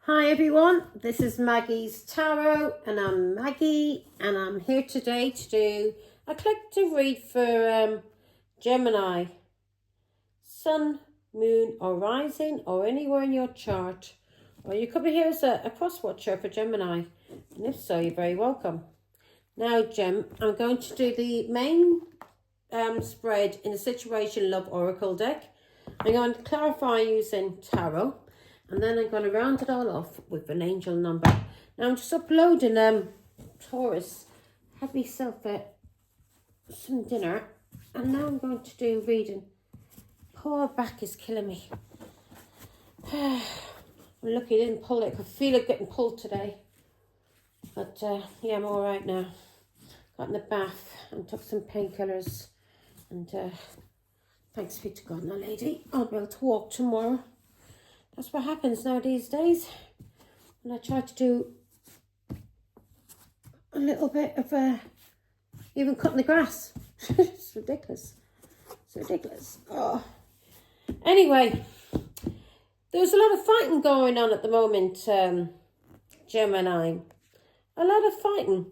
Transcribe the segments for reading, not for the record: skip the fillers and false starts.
Hi everyone, this is Maggie's Tarot and I'm Maggie and I'm here today to do a collective read for Gemini, Sun, Moon or Rising or anywhere in your chart. Or you could be here as a cross-watcher for Gemini, and if so, you're very welcome. Now Gem, I'm going to do the main spread in the Situation Love Oracle deck. I'm going to clarify using Tarot. And then I'm going to round it all off with an angel number. Now I'm just uploading Taurus. Had myself some dinner. And now I'm going to do reading. Poor back is killing me. I'm lucky I didn't pull it. I could feel it getting pulled today. But yeah, I'm alright now. Got in the bath and took some painkillers. And thanks be to God, my lady, I'll be able to walk tomorrow. That's what happens now these days. When I try to do a little bit of even cutting the grass. It's ridiculous. It's ridiculous. Oh. Anyway, there's a lot of fighting going on at the moment, Gemini. A lot of fighting.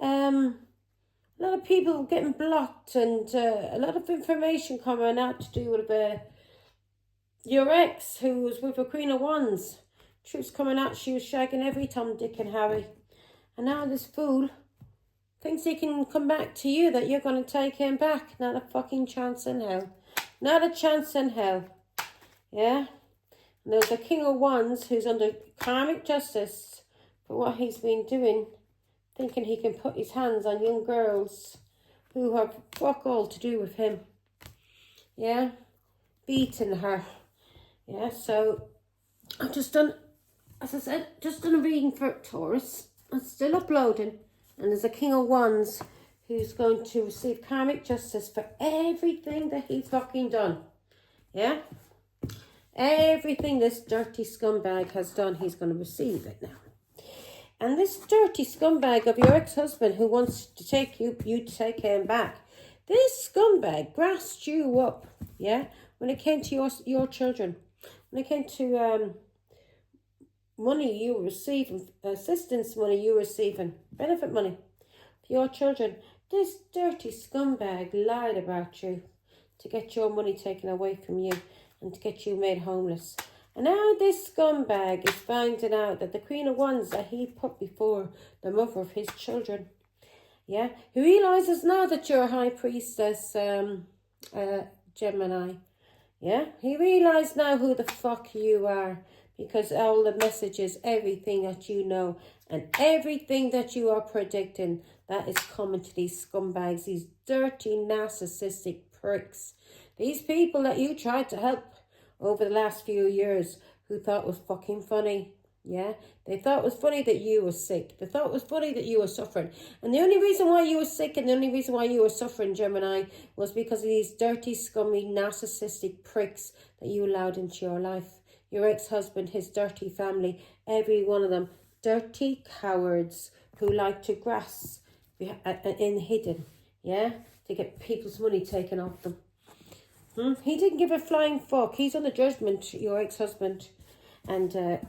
A lot of people getting blocked and a lot of information coming out to do with your ex, who was with a Queen of Wands. Truth's coming out, she was shagging every Tom, Dick and Harry. And now this fool thinks he can come back to you, that you're going to take him back. Not a fucking chance in hell. Not a chance in hell. Yeah? And there's a King of Wands who's under karmic justice for what he's been doing, thinking he can put his hands on young girls who have fuck all to do with him. Yeah? Beating her. Yeah, so I've just done, as I said, just done a reading for Taurus. I'm still uploading. And there's a King of Wands who's going to receive karmic justice for everything that he's fucking done. Yeah? Everything this dirty scumbag has done, he's going to receive it now. And this dirty scumbag of your ex-husband who wants to take you to take him back. This scumbag grassed you up, yeah, when it came to your children. When it came to money you were receiving, assistance money you were receiving, benefit money for your children, this dirty scumbag lied about you to get your money taken away from you and to get you made homeless. And now this scumbag is finding out that the Queen of Wands that he put before the mother of his children, yeah, he realises now that you're a high priestess, Gemini. Yeah, he realised now who the fuck you are, because all the messages, everything that you know and everything that you are predicting, that is coming to these scumbags, these dirty, narcissistic pricks. These people that you tried to help over the last few years who thought was fucking funny. Yeah, they thought it was funny that you were sick. They thought it was funny that you were suffering. And the only reason why you were sick and the only reason why you were suffering, Gemini, was because of these dirty, scummy, narcissistic pricks that you allowed into your life. Your ex-husband, his dirty family, every one of them, dirty cowards who like to grass in hidden, yeah, to get people's money taken off them. He didn't give a flying fuck. He's on the judgment, your ex-husband. And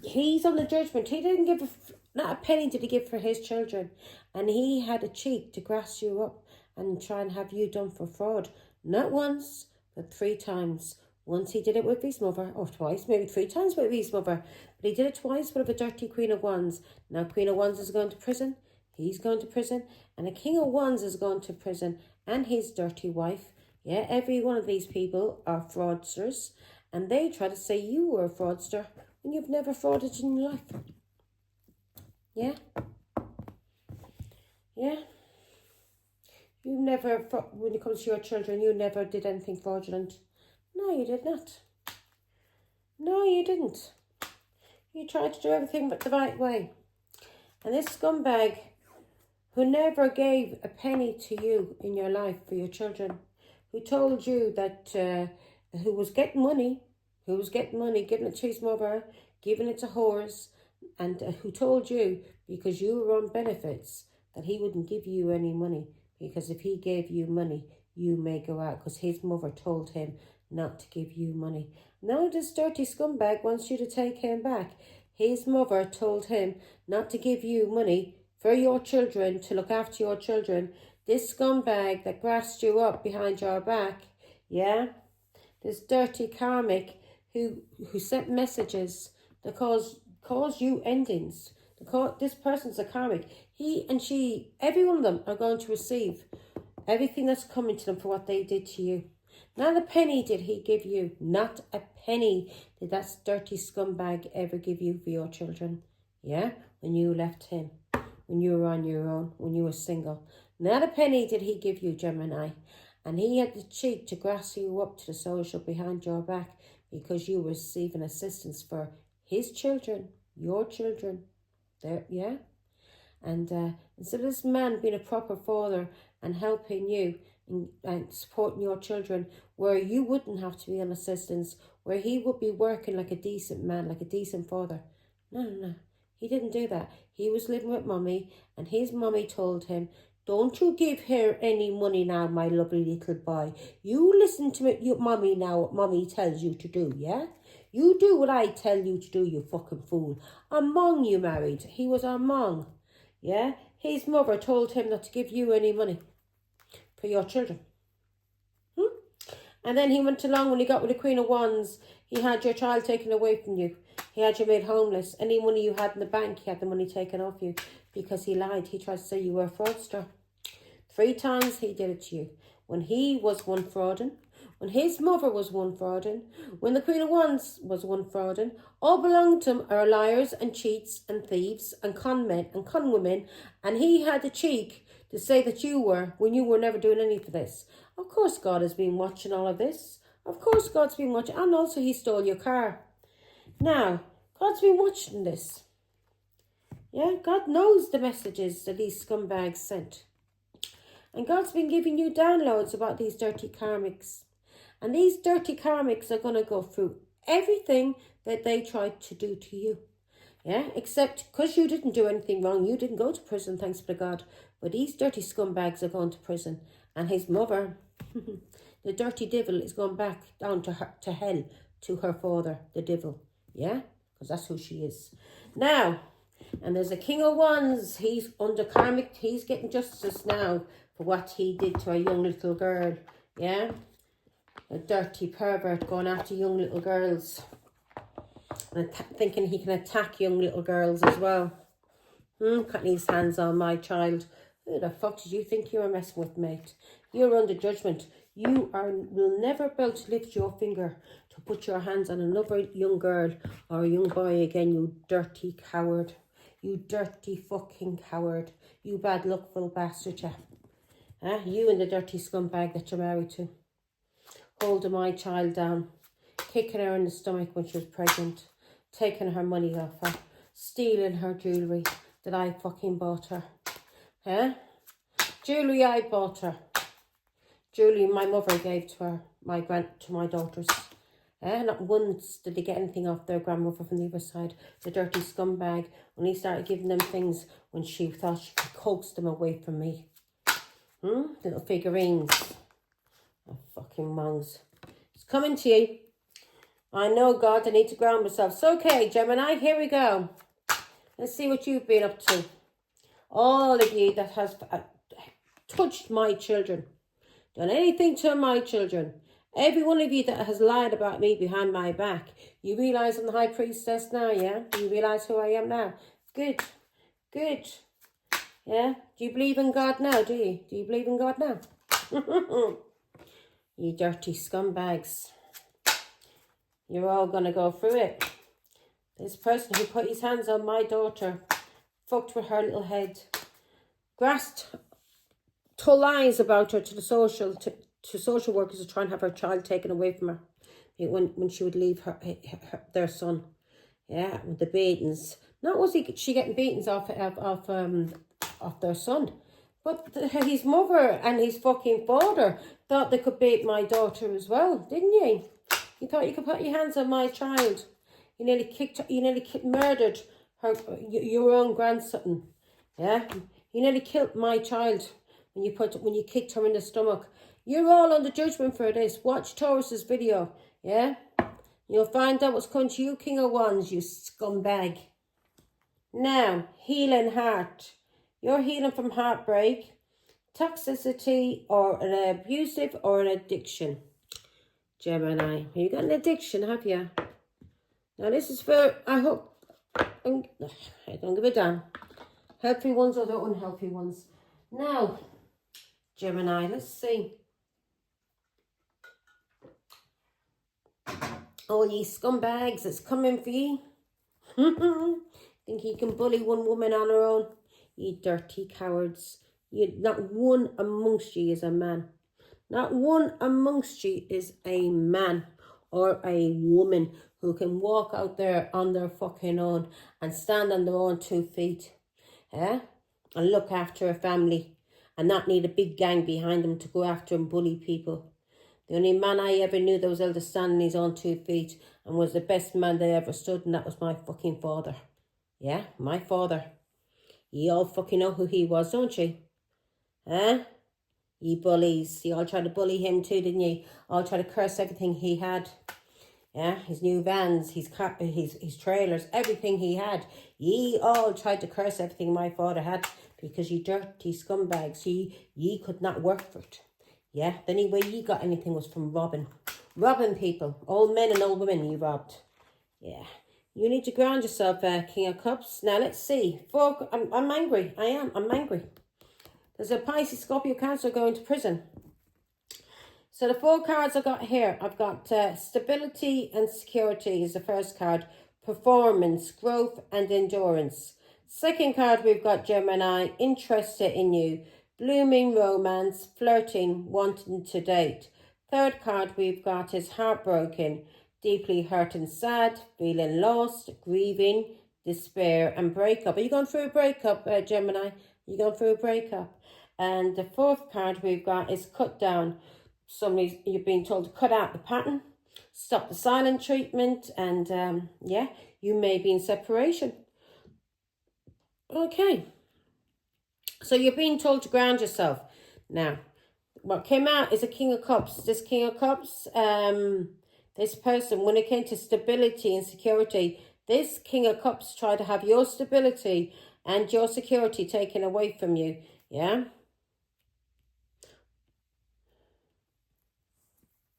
he's on the judgment. He didn't give not a penny did he give for his children. And he had a cheek to grass you up and try and have you done for fraud. Not once, but 3 times. Once he did it with his mother, or twice, maybe 3 times with his mother. But he did it twice with a dirty Queen of Wands. Now Queen of Wands is going to prison. He's going to prison. And the King of Wands is going to prison. And his dirty wife. Yeah, every one of these people are fraudsters. And they try to say you were a fraudster when you've never frauded in your life. Yeah? Yeah? You never, when it comes to your children, you never did anything fraudulent. No, you did not. No, you didn't. You tried to do everything but the right way. And this scumbag who never gave a penny to you in your life for your children, who told you that, who was getting money, giving it to his mother, giving it to whores, and who told you, because you were on benefits, that he wouldn't give you any money, because if he gave you money, you may go out, because his mother told him not to give you money. Now this dirty scumbag wants you to take him back. his mother told him not to give you money for your children, to look after your children. This scumbag that grassed you up behind your back, yeah? This dirty karmic who sent messages that cause you endings. This person's a karmic. He and she, every one of them are going to receive everything that's coming to them for what they did to you. Not a penny did he give you. Not a penny did that dirty scumbag ever give you for your children. Yeah? When you left him. When you were on your own. When you were single. Not a penny did he give you, Gemini. And he had the cheek to grass you up to the social behind your back because you were receiving assistance for his children. Your children. There, yeah? And instead of this man being a proper father and helping you and supporting your children, where you wouldn't have to be on assistance, where he would be working like a decent man, like a decent father. No. He didn't do that. He was living with mummy, and his mummy told him, don't you give her any money now, my lovely little boy. You listen to your mummy now, what mummy tells you to do, yeah? You do what I tell you to do, you fucking fool. Among you married. He was among, yeah? His mother told him not to give you any money for your children. And then he went along when he got with the Queen of Wands. He had your child taken away from you. He had you made homeless. Any money you had in the bank, he had the money taken off you because he lied. He tried to say you were a fraudster. 3 times he did it to you. When he was one frauding, when his mother was one frauding, when the Queen of Wands was one frauding, all belonged to him are liars and cheats and thieves and con men and con women, and he had the cheek to say that you were, when you were never doing any of this. Of course God has been watching all of this. Of course God's been watching, and also he stole your car. Now, God's been watching this. Yeah, God knows the messages that these scumbags sent. And God's been giving you downloads about these dirty karmics. And these dirty karmics are going to go through everything that they tried to do to you. Yeah, except because you didn't do anything wrong. You didn't go to prison, thanks be to God. But these dirty scumbags are going to prison. And his mother, the dirty devil, is going back down to hell, to her father, the devil. Yeah, because that's who she is. Now, and there's a King of Wands. He's under karmic. He's getting justice now for what he did to a young little girl. Yeah, a dirty pervert going after young little girls. And thinking he can attack young little girls as well. Putting his hands on my child. Who the fuck did you think you were messing with, mate? You're under judgment. You will never be able to lift your finger to put your hands on another young girl or a young boy again, you dirty coward. You dirty fucking coward. You bad luckful bastard, yeah. You and the dirty scumbag that you're married to. Holding my child down. Kicking her in the stomach when she was pregnant. Taking her money off her. Stealing her jewellery that I fucking bought her. Jewellery I bought her. Jewellery my mother gave to her, to my daughters. Not once did they get anything off their grandmother from the other side. The dirty scumbag, when he started giving them things when she thought she could coax them away from me. Little figurines. Oh, fucking mongs. It's coming to you. I know, God, I need to ground myself. So, okay, Gemini, here we go. Let's see what you've been up to. All of you that has touched my children. Done anything to my children. Every one of you that has lied about me behind my back. You realise I'm the High Priestess now, yeah? Do you realise who I am now? Good. Good. Yeah? Do you believe in God now, do you? Do you believe in God now? You dirty scumbags. You're all going to go through it. This person who put his hands on my daughter, fucked with her little head, grasped, told lies about her to the social workers to try and have her child taken away from her when she would leave their son. Yeah, with the beatings. Not was she getting beatings off their son, but his mother and his fucking father thought they could beat my daughter as well, didn't you? You thought you could put your hands on my child. You nearly murdered your own grandson. Yeah, you nearly killed my child when you kicked her in the stomach. You're all under judgment for this. Watch Taurus's video. Yeah, You'll find out what's coming to you, King of Wands, you scumbag. Now, healing heart. You're healing from heartbreak, toxicity, or an abusive or an addiction. Gemini, you got an addiction, have you? Now this is for, I hope, I don't give a damn. Healthy ones or the unhealthy ones. Now, Gemini, let's see. All ye scumbags that's coming for ye. Think you can bully one woman on her own? You dirty cowards. Not one amongst you is a man. Not one amongst you is a man or a woman who can walk out there on their fucking own and stand on their own 2 feet. And look after a family and not need a big gang behind them to go after and bully people. The only man I ever knew that was able to stand on his own 2 feet and was the best man that ever stood, and that was my fucking father. Yeah, my father. You all fucking know who he was, don't you? You bullies. You all tried to bully him too, didn't you? All tried to curse everything he had. Yeah, his new vans, his trailers, everything he had. Ye all tried to curse everything my father had because you dirty scumbags. Ye could not work for it. Yeah, the only way you got anything was from robbing. Robbing people. Old men and old women you robbed. Yeah. You need to ground yourself, King of Cups. Now, let's see. I'm angry. I'm angry. There's a Pisces, Scorpio, Cancer going to prison. So the 4 cards I got here, I've got stability and security is the first card. Performance, growth and endurance. Second card we've got Gemini, interested in you. Blooming romance, flirting, wanting to date. Third card we've got is heartbroken, deeply hurt and sad, feeling lost, grieving, despair and breakup. Are you going through a breakup, Gemini? You're going through a breakup. And the 4th card we've got is cut down. You're being told to cut out the pattern, stop the silent treatment, and yeah, you may be in separation. Okay. So you're being told to ground yourself. Now, what came out is a King of Cups. This King of Cups, this person, when it came to stability and security, this King of Cups tried to have your stability and your security taken away from you. Yeah?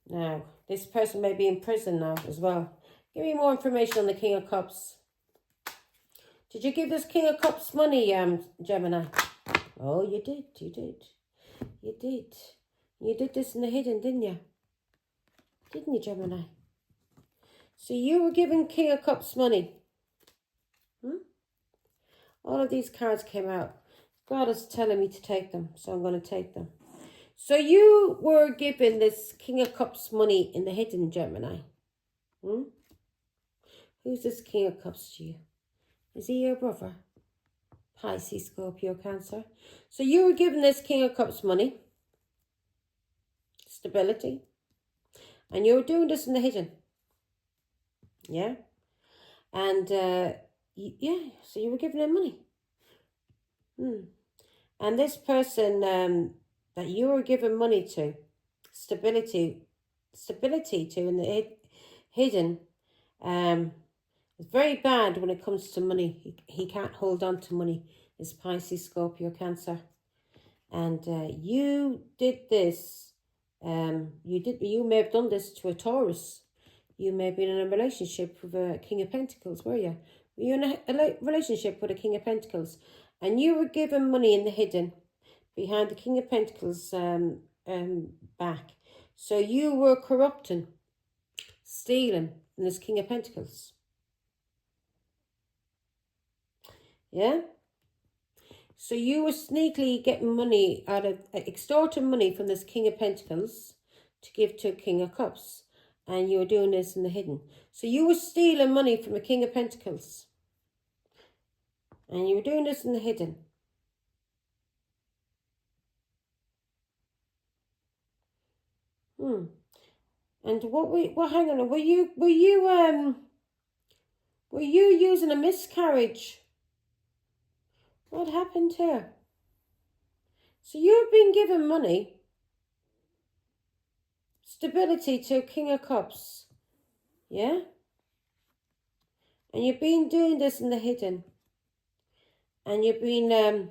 Now, this person may be in prison now as well. Give me more information on the King of Cups. Did you give this King of Cups money, Gemini? Oh, you did. You did. You did this in the hidden, didn't you? Didn't you, Gemini? So you were giving King of Cups money. All of these cards came out. God is telling me to take them, so I'm going to take them. So you were giving this King of Cups money in the hidden, Gemini. Who's this King of Cups to you? Is he your brother? Pisces, Scorpio, Cancer. So you were giving this King of Cups money. Stability. And you were doing this in the hidden. Yeah. And, yeah, so you were giving him money. And this person that you were giving money to, stability to in the hidden, is very bad when it comes to money. He can't hold on to money. It's Pisces, Scorpio, Cancer. And you did this. You may have done this to a Taurus. You may have been in a relationship with a King of Pentacles, were you? Were you in a relationship with a King of Pentacles? And you were given money in the hidden behind the King of Pentacles back. So you were corrupting, stealing from this King of Pentacles. Yeah? So you were sneakily getting money out of, extorting money from this King of Pentacles to give to a King of Cups. And you were doing this in the hidden. So you were stealing money from a King of Pentacles. And you were doing this in the hidden. And hang on, were you using a miscarriage? What happened here? So you've been given money, stability to King of Cups, Yeah? And you've been doing this in the hidden. And you've been,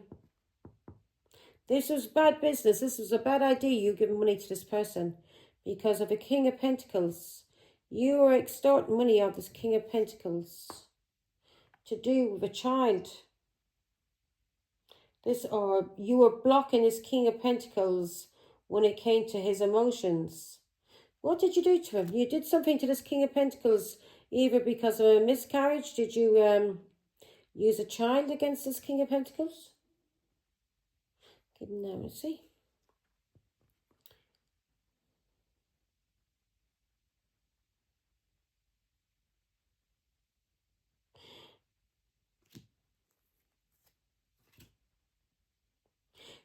this was bad business. This was a bad idea, you giving money to this person. Because of a King of Pentacles. You are extorting money out of this King of Pentacles. To do with a child. Or you were blocking this King of Pentacles when it came to his emotions. What did you do to him? You did something to this King of Pentacles, either because of a miscarriage. Did you use a child against this King of Pentacles? Give him now and see.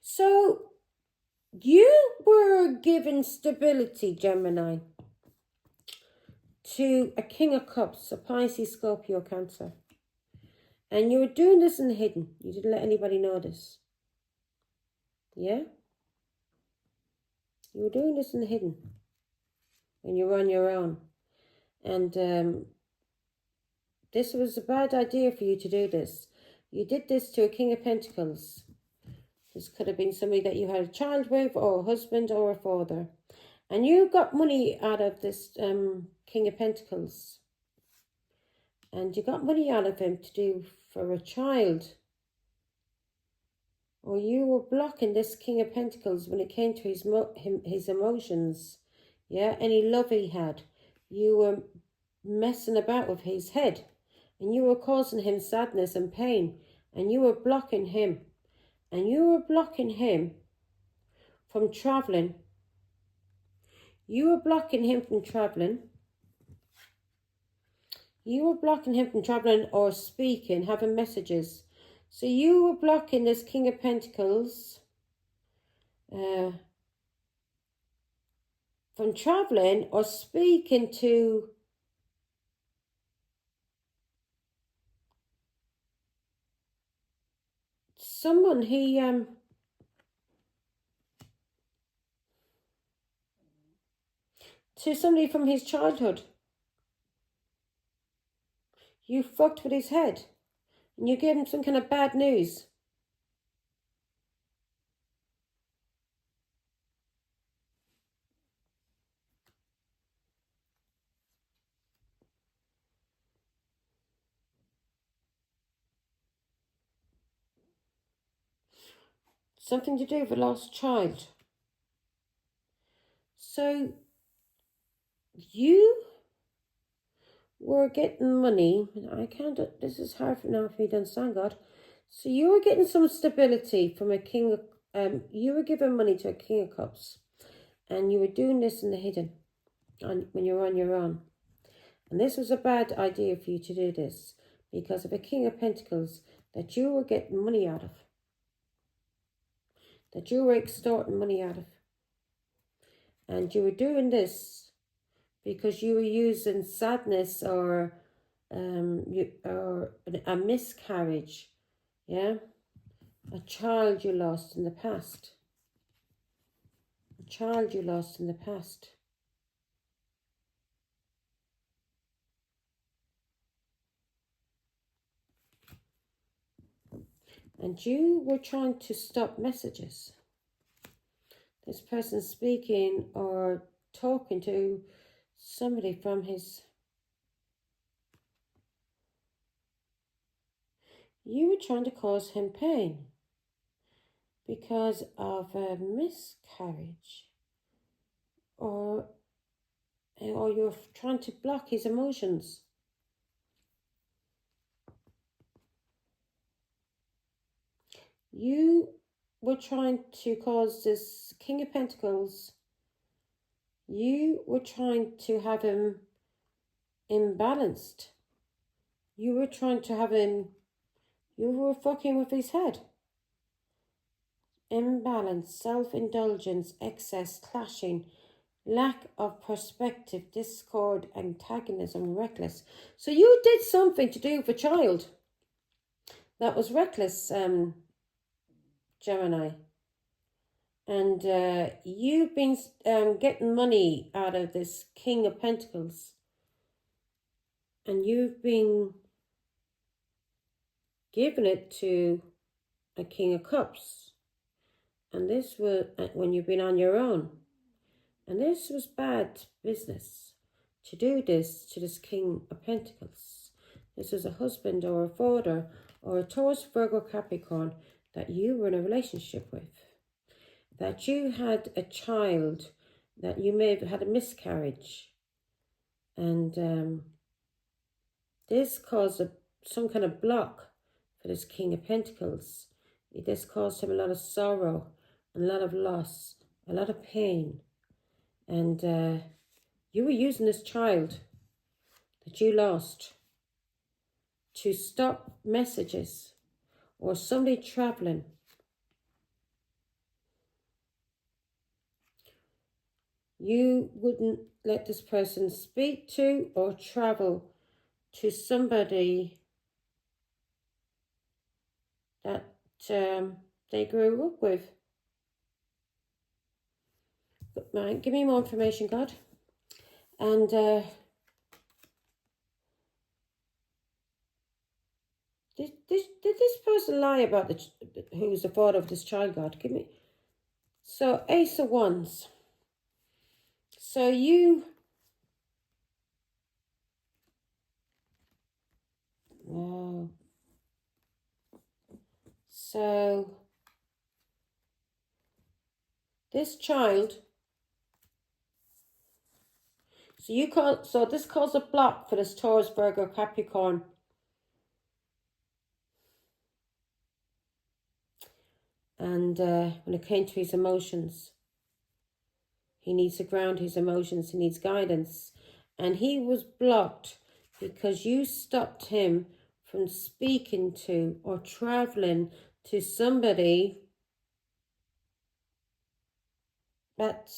So, you were given stability, Gemini, to a King of Cups, a Pisces, Scorpio, Cancer. And you were doing this in the hidden. You didn't let anybody know this. Yeah? You were doing this in the hidden. When you were on your own. And this was a bad idea for you to do this. You did this to a King of Pentacles. This could have been somebody that you had a child with, or a husband, or a father. And you got money out of this King of Pentacles. And you got money out of him to do for a child. Or you were blocking this King of Pentacles when it came to his emotions. Yeah, any love he had. You were messing about with his head. And you were causing him sadness and pain. And you were blocking him. And you were blocking him from traveling. You were blocking him from traveling. You were blocking him from traveling or speaking, having messages. So you were blocking this King of Pentacles from traveling or speaking to someone to somebody from his childhood. You fucked with his head and you gave him some kind of bad news. Something to do with a lost child. So you were getting money. I can't, this is hard for now for me to understand, God. So you were getting some stability from a King of, you were giving money to a King of Cups. And you were doing this in the hidden when you were on your own. And this was a bad idea for you to do this because of a King of Pentacles that you were getting money out of. That you were extorting money out of. And you were doing this because you were using sadness or a miscarriage, yeah? A child you lost in the past. A child you lost in the past. And you were trying to stop messages. This person speaking or talking to somebody from his... You were trying to cause him pain because of a miscarriage. Or you're trying to block his emotions. You were trying to cause this King of Pentacles. You were trying to have him imbalanced. You were trying to have him... You were fucking with his head. Imbalance, self-indulgence, excess, clashing, lack of perspective, discord, antagonism, reckless. So you did something to do with a child that was reckless, Gemini. And you've been getting money out of this King of Pentacles. and you've been given it to a King of Cups. And this was when you've been on your own. And this was bad business to do this to this King of Pentacles. This was a husband or a father or a Taurus, Virgo, Capricorn that you were in a relationship with. That you had a child, that you may have had a miscarriage. And this caused some kind of block for this King of Pentacles. This caused him a lot of sorrow, a lot of loss, a lot of pain. And you were using this child that you lost to stop messages or somebody traveling. You wouldn't let this person speak to or travel to somebody that they grew up with. Right, give me more information, God. And did this person lie about who was the father of this child, God? Give me. So, Ace of Wands. So you... Wow. So this child... So this caused a block for this Taurus, Virgo, Capricorn. And when it came to his emotions, he needs to ground his emotions. He needs guidance. And he was blocked because you stopped him from speaking to or traveling to somebody that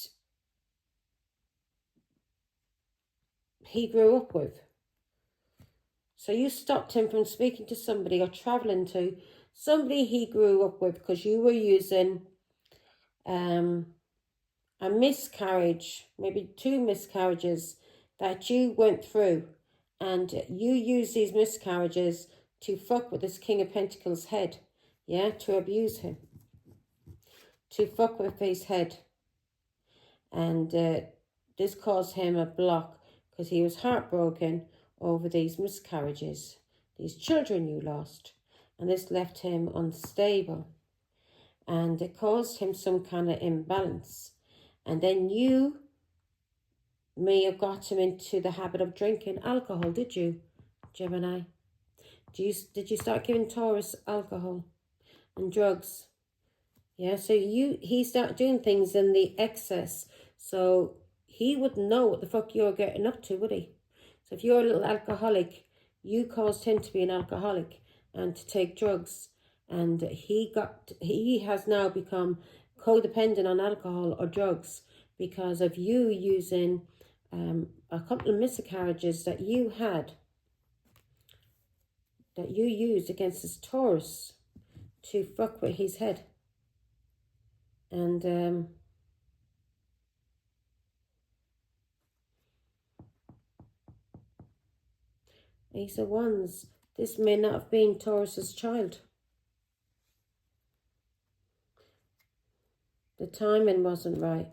he grew up with. So you stopped him from speaking to somebody or traveling to somebody he grew up with because you were using a miscarriage, maybe 2 miscarriages that you went through. And you use these miscarriages to fuck with this King of Pentacles' head. Yeah, to abuse him. To fuck with his head. And this caused him a block because he was heartbroken over these miscarriages, these children you lost. And this left him unstable. And it caused him some kind of imbalance. And then you may have got him into the habit of drinking alcohol, did you, Gemini? Did you start giving Taurus alcohol and drugs? Yeah, so he started doing things in the excess. So he wouldn't know what the fuck you're getting up to, would he? So if you're a little alcoholic, you caused him to be an alcoholic and to take drugs. And he has now become codependent on alcohol or drugs because of you using a couple of miscarriages that you had, that you used against this Taurus to fuck with his head. And Ace of Wands, this may not have been Taurus's child. The timing wasn't right.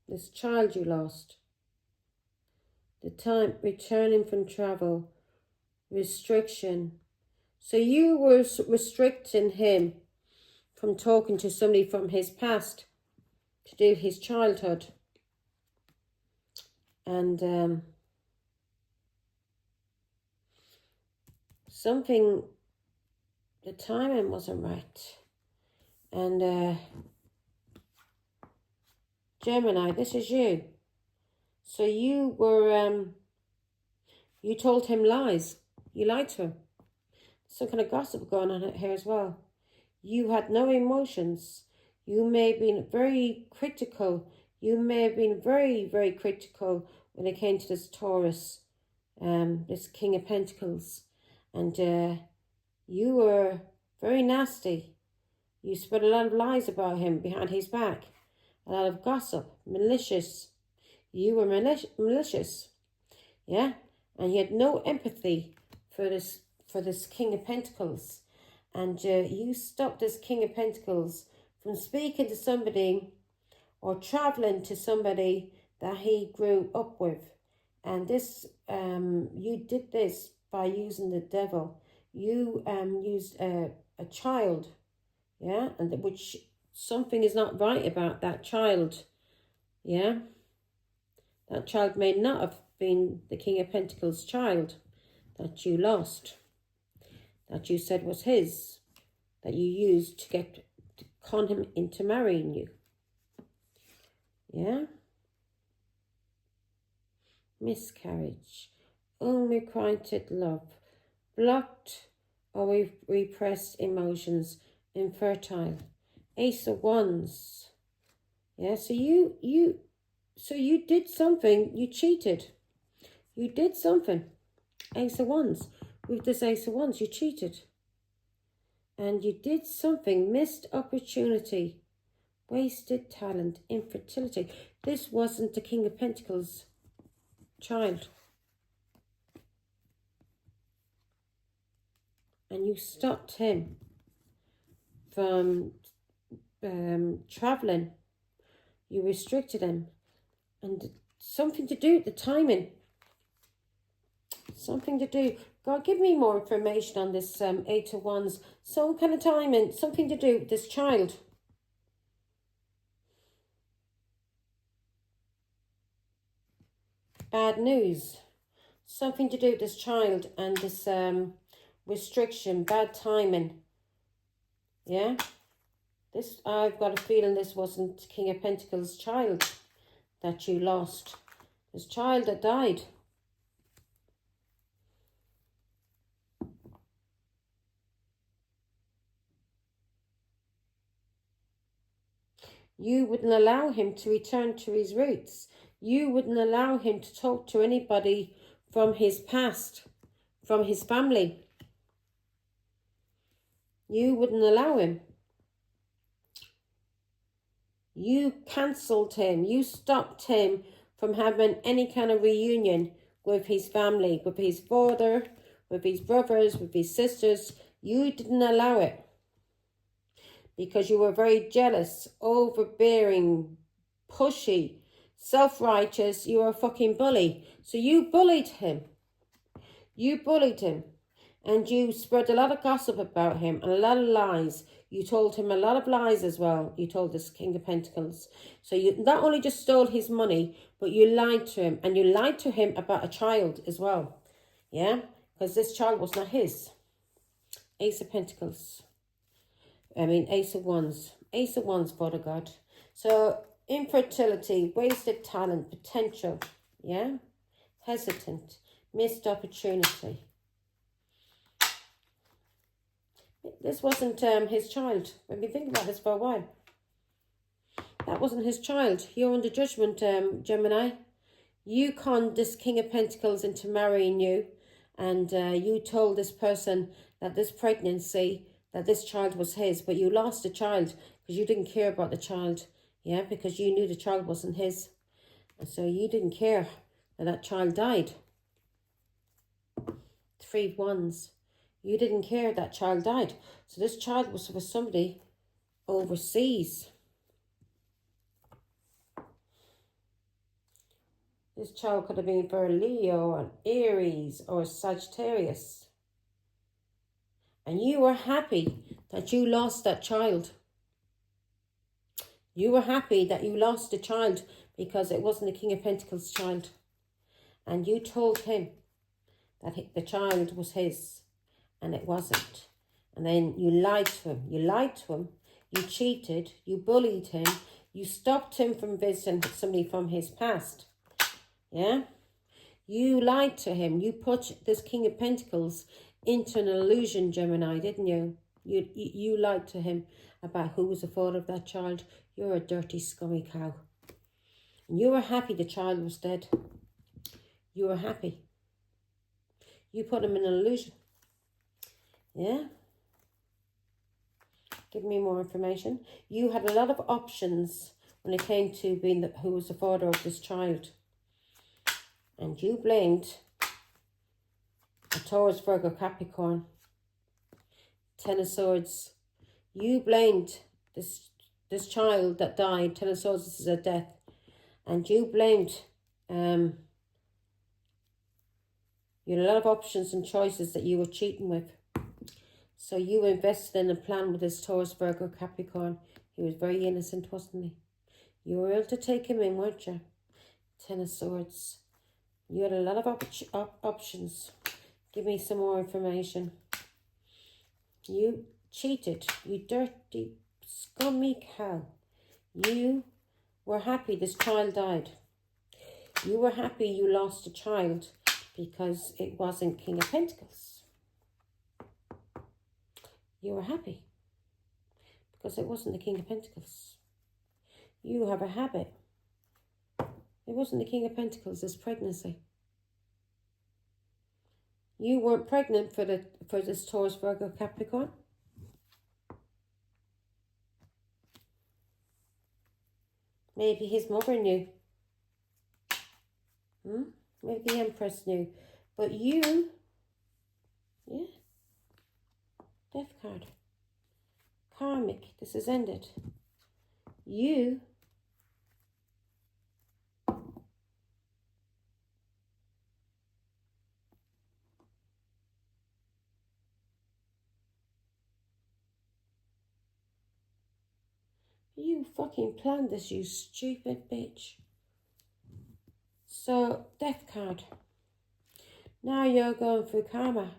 This child you lost. The time, returning from travel, restriction. So you were restricting him from talking to somebody from his past to do his childhood. And something, the timing wasn't right. And Gemini, this is you. So you were, you told him lies. You lied to him. Some kind of gossip going on here as well. You had no emotions. You may have been very critical. You may have been very, very critical when it came to this Taurus, this King of Pentacles. And you were very nasty. You spread a lot of lies about him behind his back. A lot of gossip, malicious. You were malicious. Yeah? And you had no empathy for this King of Pentacles. And you stopped this King of Pentacles from speaking to somebody or traveling to somebody that he grew up with. And this, you did this by using the devil. You used a child, yeah, and which something is not right about that child, yeah. That child may not have been the King of Pentacles child that you lost, that you said was his, that you used to con him into marrying you, yeah. Miscarriage, unrequited love, blocked or repressed emotions, infertile, Ace of Wands. Yeah, so you did something, you cheated. You did something. Ace of Wands. With this Ace of Wands, you cheated. And you did something, missed opportunity, wasted talent, infertility. This wasn't the King of Pentacles child. And you stopped him from traveling. You restricted him. And something to do with the timing. Something to do. God, give me more information on this Eight of Wands. Some kind of timing. Something to do with this child. Bad news. Something to do with this child and this restriction. Bad timing. Yeah. This, I've got a feeling this wasn't King of Pentacles child that you lost. This child that died. You wouldn't allow him to return to his roots. You wouldn't allow him to talk to anybody from his past, from his family. You wouldn't allow him. You cancelled him. You stopped him from having any kind of reunion with his family, with his father, with his brothers, with his sisters. You didn't allow it. Because you were very jealous, overbearing, pushy, self-righteous. You were a fucking bully. So you bullied him. You bullied him. And you spread a lot of gossip about him and a lot of lies. You told him a lot of lies as well. You told this King of Pentacles. So you not only just stole his money, but you lied to him. And you lied to him about a child as well. Yeah? Because this child was not his. Ace of Pentacles. Ace of Wands. Ace of Wands, Father God. So, infertility, wasted talent, potential. Yeah? Hesitant. Missed opportunity. This wasn't his child. Let me think about this for a while. That wasn't his child. You're under judgment, Gemini. You conned this King of Pentacles into marrying you. And you told this person that this pregnancy, that this child was his. But you lost the child because you didn't care about the child. Yeah, because you knew the child wasn't his. And so you didn't care that that child died. 3 Wands. You didn't care that child died. So this child was for somebody overseas. This child could have been for a Leo, an Aries, or a Sagittarius. And you were happy that you lost that child. You were happy that you lost the child because it wasn't the King of Pentacles child. And you told him that the child was his. And it wasn't. And then you lied to him. You lied to him. You cheated. You bullied him. You stopped him from visiting somebody from his past. Yeah? You lied to him. You put this King of Pentacles into an illusion, Gemini, didn't you? You lied to him about who was the father of that child. You're a dirty, scummy cow. And you were happy the child was dead. You were happy. You put him in an illusion. Yeah? Give me more information. You had a lot of options when it came to being who was the father of this child. And you blamed a Taurus, Virgo, Capricorn, Ten of Swords. You blamed this child that died. Ten of Swords, this is a death. And you blamed, you had a lot of options and choices that you were cheating with. So you invested in a plan with this Taurus, Virgo, Capricorn. He was very innocent, wasn't he? You were able to take him in, weren't you? Ten of Swords. You had a lot of options. Give me some more information. You cheated. You dirty, scummy cow. You were happy this child died. You were happy you lost a child because it wasn't King of Pentacles. You were happy because it wasn't the King of Pentacles. You have a habit. It wasn't the King of Pentacles, this pregnancy. You weren't pregnant for this Taurus, Virgo, Capricorn. Maybe his mother knew. Maybe the Empress knew. But you, yeah, Death card. Karmic, this has ended. You fucking planned this, you stupid bitch. So, Death card. Now you're going through karma.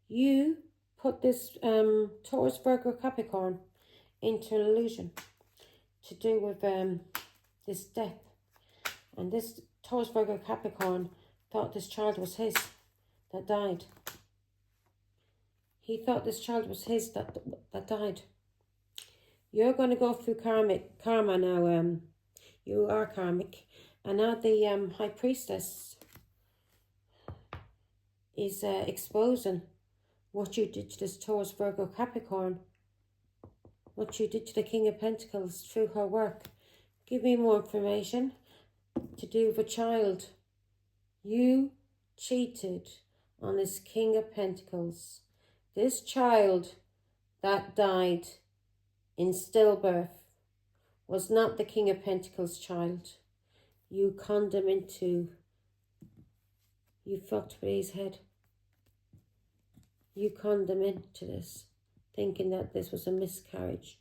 You put this Taurus, Virgo, Capricorn into an illusion to do with this death. And this Taurus, Virgo, Capricorn thought this child was his that died. He thought this child was his that died. You're going to go through karma now. You are karmic. And now the High Priestess is exposing what you did to this Taurus, Virgo, Capricorn. What you did to the King of Pentacles through her work. Give me more information to do with a child. You cheated on this King of Pentacles. This child that died in stillbirth was not the King of Pentacles child. You conned him into, you fucked with his head. You conned him into this, thinking that this was a miscarriage.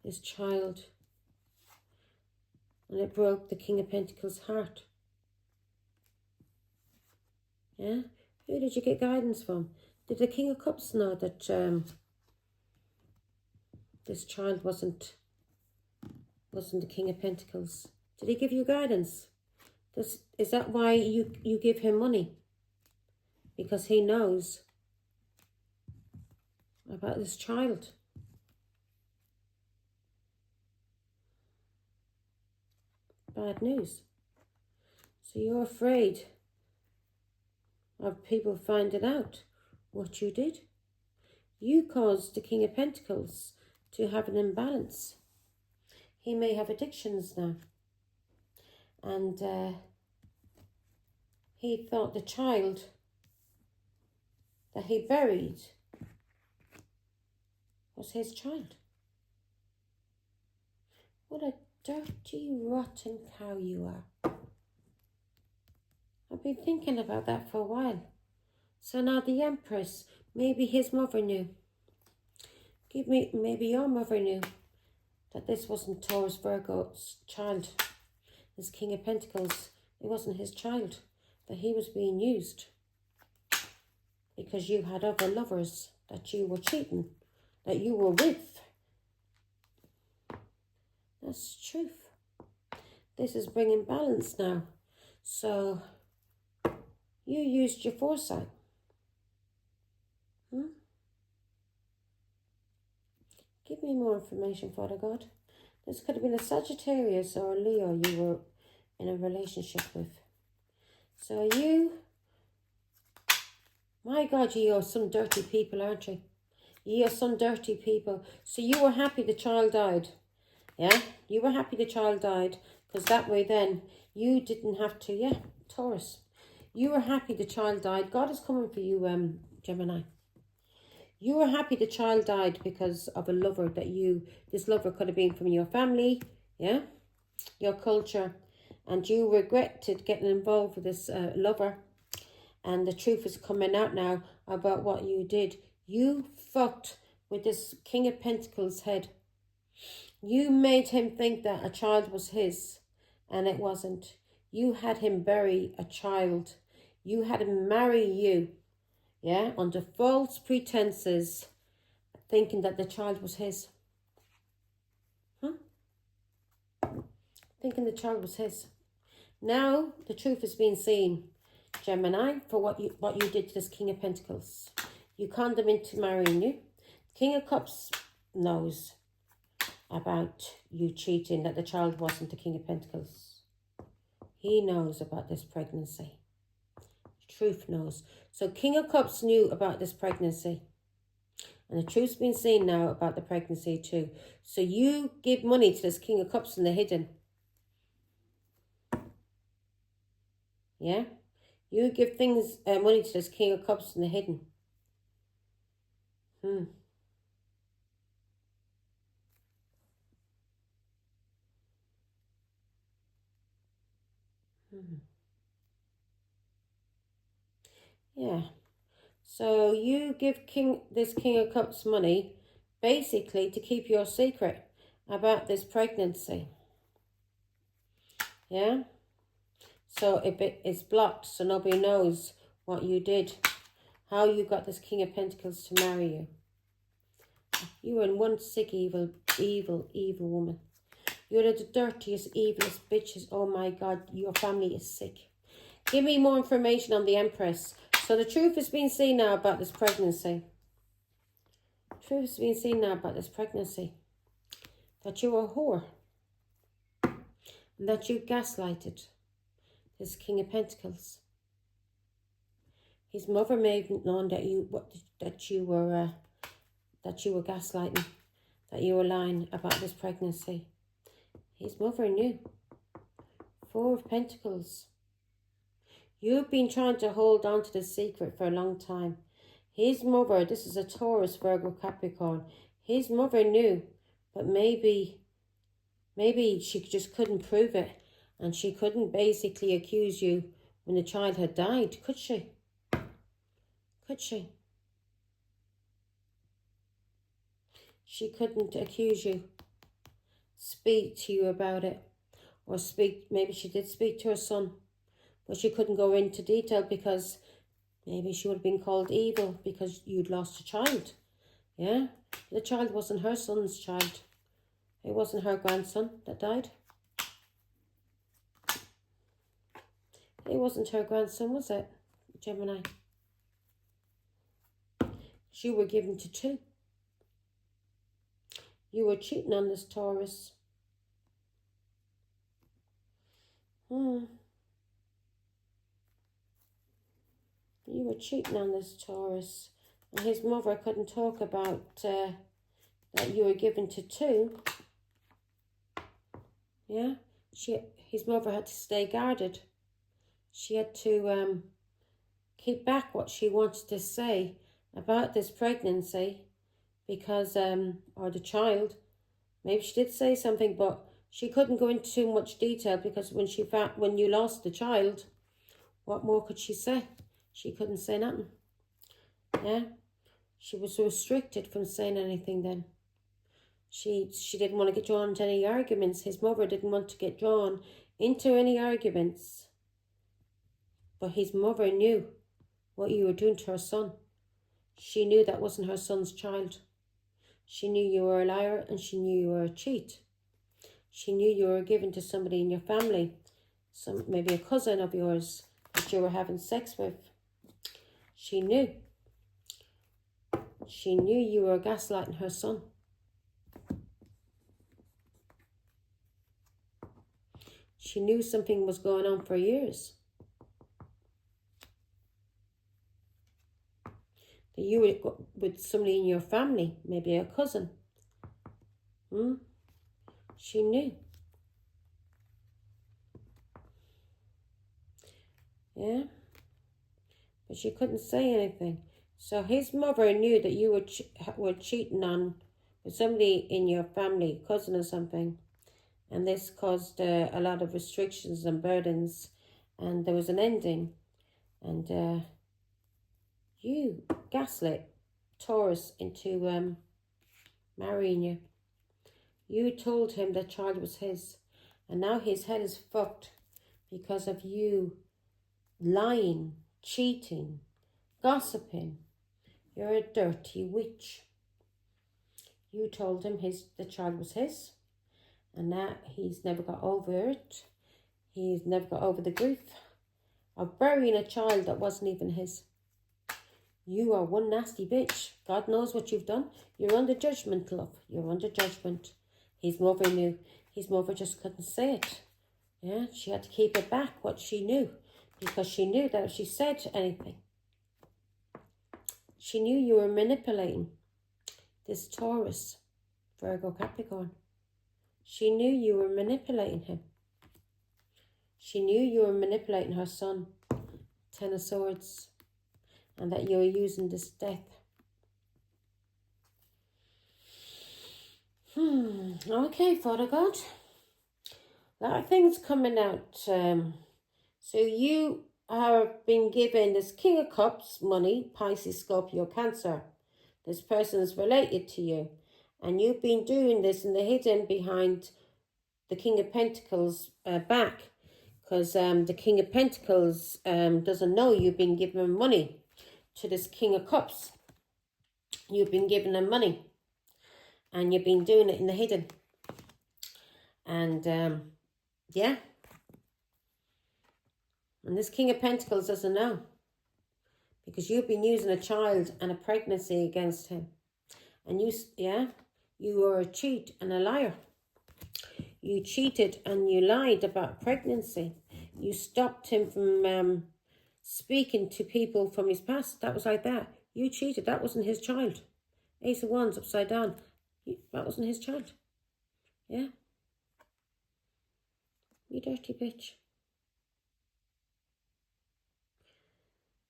This child. And it broke the King of Pentacles' heart. Yeah? Who did you get guidance from? Did the King of Cups know that this child wasn't the King of Pentacles? Did he give you guidance? Is that why you give him money? Because he knows about this child. Bad news. So you're afraid of people finding out what you did. You caused the King of Pentacles to have an imbalance. He may have addictions now. And he thought the child that he buried was his child. What a dirty, rotten cow you are. I've been thinking about that for a while. So now the Empress, maybe his mother knew. Maybe your mother knew that this wasn't Taurus, Virgo's child. This King of Pentacles, it wasn't his child, that he was being used. Because you had other lovers that you were cheating, that you were with. That's the truth. This is bringing balance now. So, you used your foresight. Give me more information, Father God. This could have been a Sagittarius or a Leo you were in a relationship with. So you, my God, you are some dirty people, aren't you? You are some dirty people. So you were happy the child died. Yeah? You were happy the child died. Because that way then, you didn't have to, Taurus. You were happy the child died. God is coming for you, Gemini. You were happy the child died because of a lover that this lover could have been from your family, yeah, your culture, and you regretted getting involved with this lover, and the truth is coming out now about what you did. You fucked with this King of Pentacles head. You made him think that a child was his, and it wasn't. You had him bury a child. You had him marry you, yeah, under false pretenses, thinking that the child was his. Thinking the child was his. Now the truth is being seen, Gemini, for what you did to this King of Pentacles. You conned him into marrying you. King of Cups knows about you cheating, that the child wasn't the King of Pentacles. He knows about this pregnancy. Truth knows. So King of Cups knew about this pregnancy. And the truth's been seen now about the pregnancy too. So you give money to this King of Cups in the hidden. Yeah? You give money to this King of Cups in the hidden. Yeah. So you give this King of Cups money basically to keep your secret about this pregnancy. Yeah? So it's blocked, so nobody knows what you did, how you got this King of Pentacles to marry you. You are one sick, evil woman. You're the dirtiest, evilest bitches. Oh my God, your family is sick. Give me more information on the Empress. So the truth has been seen now about this pregnancy. Truth has been seen now about this pregnancy. That you were a whore. And that you gaslighted this King of Pentacles. His mother may have known that you were gaslighting, that you were lying about this pregnancy. His mother knew. Four of Pentacles. You've been trying to hold on to this secret for a long time. His mother, this is a Taurus, Virgo, Capricorn. His mother knew, but maybe she just couldn't prove it. And she couldn't basically accuse you when the child had died, could she? Could she? She couldn't accuse you, speak to you about it, or maybe she did speak to her son, but she couldn't go into detail because maybe she would have been called evil because you'd lost a child. Yeah? The child wasn't her son's child. It wasn't her grandson that died. It wasn't her grandson, was it, Gemini? You were given to two. You were cheating on this Taurus. You were cheating on this Taurus. And his mother couldn't talk about that you were given to two. Yeah? His mother had to stay guarded. She had to keep back what she wanted to say about this pregnancy because, or the child. Maybe she did say something, but she couldn't go into too much detail because when you lost the child, what more could she say? She couldn't say nothing. Yeah? She was restricted from saying anything then. She didn't want to get drawn into any arguments. His mother didn't want to get drawn into any arguments. But his mother knew what you were doing to her son. She knew that wasn't her son's child. She knew you were a liar and she knew you were a cheat. She knew you were given to somebody in your family, maybe a cousin of yours that you were having sex with. She knew. She knew you were gaslighting her son. She knew something was going on for years. That you were with somebody in your family, maybe a cousin. She knew. Yeah? But she couldn't say anything. So his mother knew that you were cheating on with somebody in your family, cousin or something. And this caused a lot of restrictions and burdens. And there was an ending. And you gaslit Taurus into marrying you. You told him that child was his. And now his head is fucked because of you lying, cheating, gossiping. You're a dirty witch. You told him the child was his. And now he's never got over it. He's never got over the grief of burying a child that wasn't even his. You are one nasty bitch. God knows what you've done. You're under judgment, love. You're under judgment. His mother knew. His mother just couldn't say it. Yeah, she had to keep it back, what she knew. Because she knew that if she said anything, she knew you were manipulating this Taurus, Virgo, Capricorn. She knew you were manipulating him. She knew you were manipulating her son, Ten of Swords, and that you were using this death. Okay, Father God. A lot of things coming out. So you have been given this King of Cups money, Pisces, Scorpio, Cancer. This person is related to you. And you've been doing this in the hidden behind the King of Pentacles back. Because the King of Pentacles doesn't know you've been giving money to this King of Cups. You've been giving them money. And you've been doing it in the hidden. And yeah. And this King of Pentacles doesn't know. Because you've been using a child and a pregnancy against him. And you are a cheat and a liar. You cheated and you lied about pregnancy. You stopped him from speaking to people from his past. That was like that. You cheated. That wasn't his child. Ace of Wands upside down. That wasn't his child. Yeah. You dirty bitch.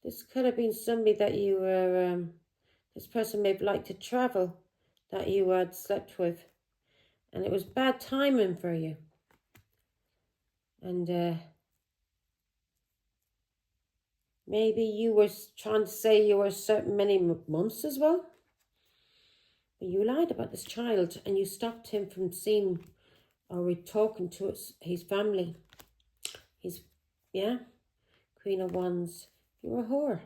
This could have been somebody that you were, this person may have liked to travel, that you had slept with. And it was bad timing for you. And maybe you were trying to say you were certain many months as well. But you lied about this child and you stopped him from seeing or talking to his family. Queen of Wands. You're a whore.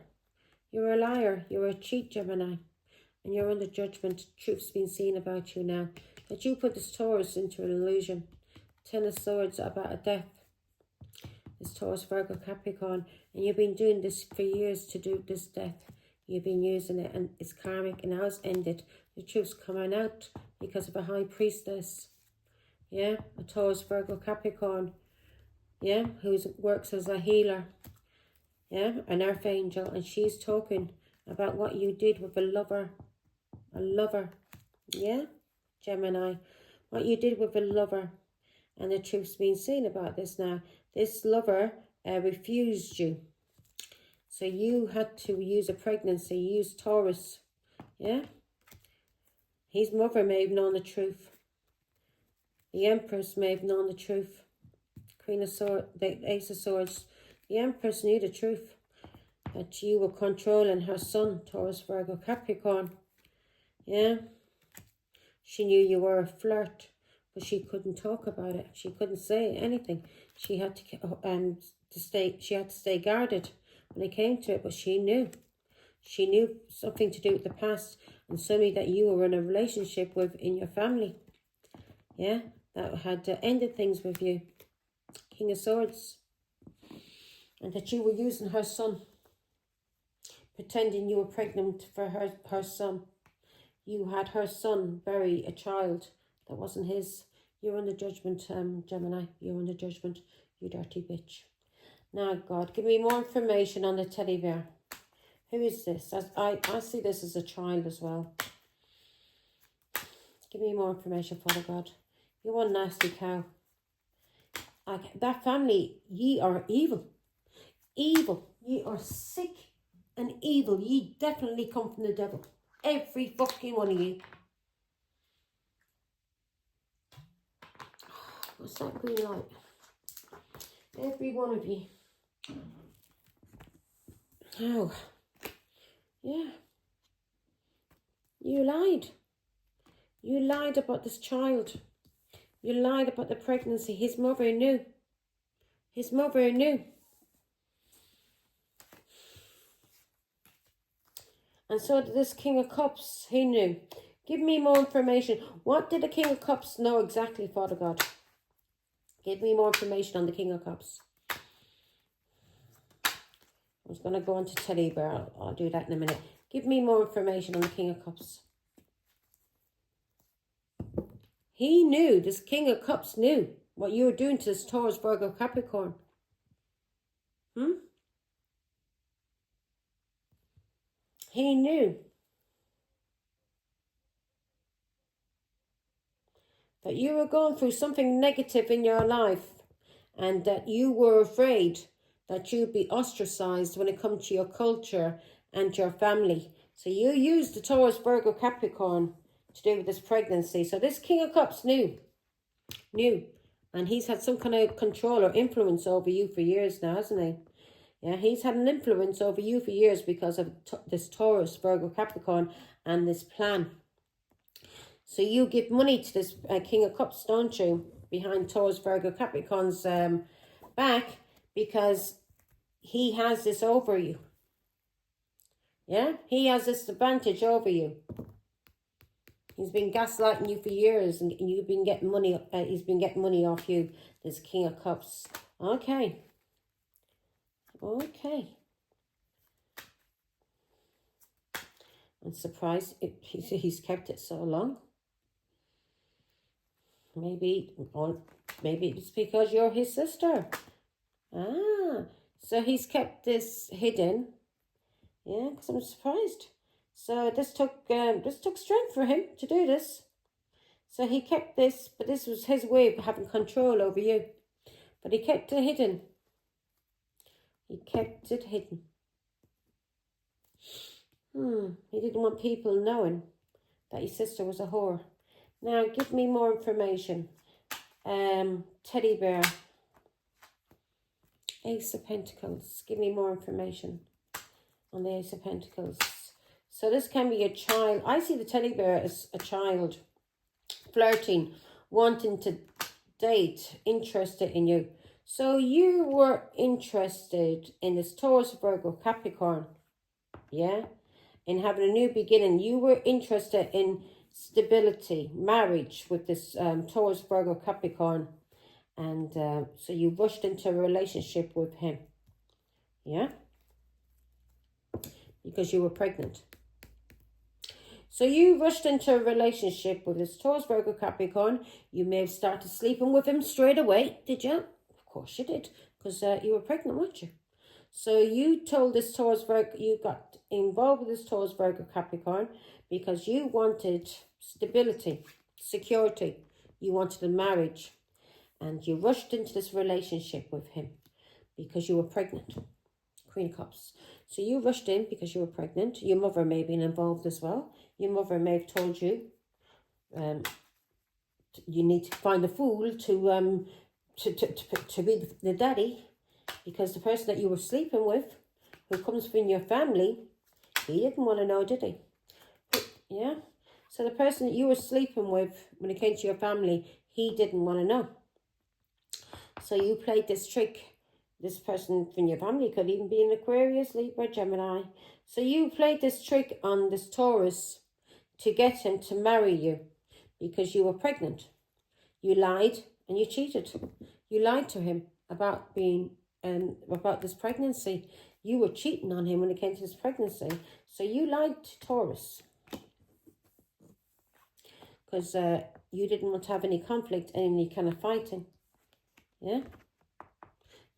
You're a liar. You're a cheat, Gemini. And you're under judgment. Truth's been seen about you now. That you put this Taurus into an illusion. Ten of Swords about a death. This Taurus, Virgo, Capricorn. And you've been doing this for years to do this death. You've been using it and it's karmic and now it's ended. The truth's coming out because of a high priestess. Yeah, a Taurus, Virgo, Capricorn. Yeah, who works as a healer. Yeah, an archangel. And she's talking about what you did with a lover. A lover. Yeah, Gemini. What you did with a lover. And the truth's been seen about this now. This lover refused you. So you had to use a pregnancy. You used Taurus. Yeah. His mother may have known the truth. The Empress may have known the truth. Queen of Swords, the Ace of Swords. The Empress knew the truth. That you were controlling her son, Taurus, Virgo, Capricorn. Yeah. She knew you were a flirt. But she couldn't talk about it. She couldn't say anything. She had to stay guarded when it came to it. But she knew. She knew something to do with the past. And somebody that you were in a relationship with in your family. Yeah. That had ended things with you. King of Swords. And that you were using her son. Pretending you were pregnant for her son. You had her son bury a child that wasn't his. You're under judgment, Gemini. You're under judgment, you dirty bitch. Now, God, give me more information on the teddy bear. Who is this? I see this as a child as well. Give me more information, Father God. You're one nasty cow. That family, ye are evil. Evil. You are sick and evil. You definitely come from the devil. Every fucking one of you. What's that green light? Every one of you. Oh. Yeah. You lied. You lied about this child. You lied about the pregnancy. His mother knew. His mother knew. And so did this King of Cups. He knew. Give me more information. What did the King of Cups know exactly, Father God? Give me more information on the King of Cups. I was going to go on to Teddy Bear. I'll do that in a minute. Give me more information on the King of Cups. He knew, this King of Cups knew what you were doing to this Taurus, Virgo, Capricorn. He knew that you were going through something negative in your life and that you were afraid that you'd be ostracized when it comes to your culture and your family. So you used the Taurus, Virgo, Capricorn to do with this pregnancy. So this King of Cups knew. And he's had some kind of control or influence over you for years now, hasn't he? Yeah, he's had an influence over you for years because of this Taurus, Virgo, Capricorn and this plan. So you give money to this King of Cups, don't you? Behind Taurus, Virgo, Capricorn's back because he has this over you. Yeah, he has this advantage over you. He's been gaslighting you for years, and you've been getting money. He's been getting money off you. This King of Cups. Okay. I'm surprised he's kept it so long. Maybe it's because you're his sister. So he's kept this hidden. Yeah, because I'm surprised. So this took strength for him to do this. So he kept this, but this was his way of having control over you. But he kept it hidden. He kept it hidden. He didn't want people knowing that his sister was a whore. Now, give me more information. Teddy Bear. Ace of Pentacles. Give me more information on the Ace of Pentacles. So this can be a child. I see the Teddy Bear as a child. Flirting. Wanting to date. Interested in you. So you were interested in this Taurus, Virgo, Capricorn. Yeah? In having a new beginning. You were interested in stability, marriage with this Taurus, Virgo, Capricorn. And so you rushed into a relationship with him. Yeah? Because you were pregnant. So you rushed into a relationship with this Taurus, Virgo, Capricorn. You may have started sleeping with him straight away. Did you? Of course you did. Because you were pregnant, weren't you? So you told this Taurus, Virgo, you got involved with this Taurus, Virgo, Capricorn because you wanted stability, security. You wanted a marriage. And you rushed into this relationship with him because you were pregnant. Queen of Cups. So you rushed in because you were pregnant. Your mother may have been involved as well. Your mother may have told you you need to find a fool to be the daddy, because the person that you were sleeping with, who comes from your family, he didn't want to know, did he? Yeah. So the person that you were sleeping with, when it came to your family, he didn't want to know. So you played this trick. This person from your family could even be an Aquarius, Libra, Gemini. So you played this trick on this Taurus to get him to marry you because you were pregnant. You lied and you cheated. You lied to him about about this pregnancy. You were cheating on him when it came to this pregnancy. So you lied to Taurus because you didn't want to have any conflict, any kind of fighting. Yeah?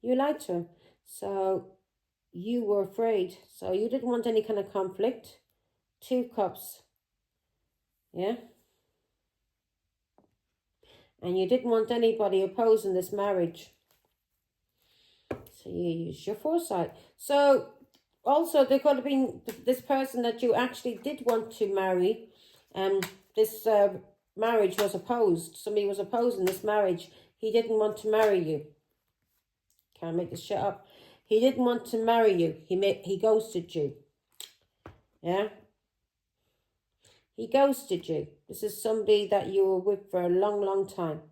You lied to him. So you were afraid. So you didn't want any kind of conflict. 2 cups. Yeah? And you didn't want anybody opposing this marriage. So you use your foresight. So also there could have been this person that you actually did want to marry. This marriage was opposed. Somebody was opposing this marriage. He didn't want to marry you. Can't make this shit up. He didn't want to marry you. He ghosted you. Yeah? He ghosted you. This is somebody that you were with for a long, long time.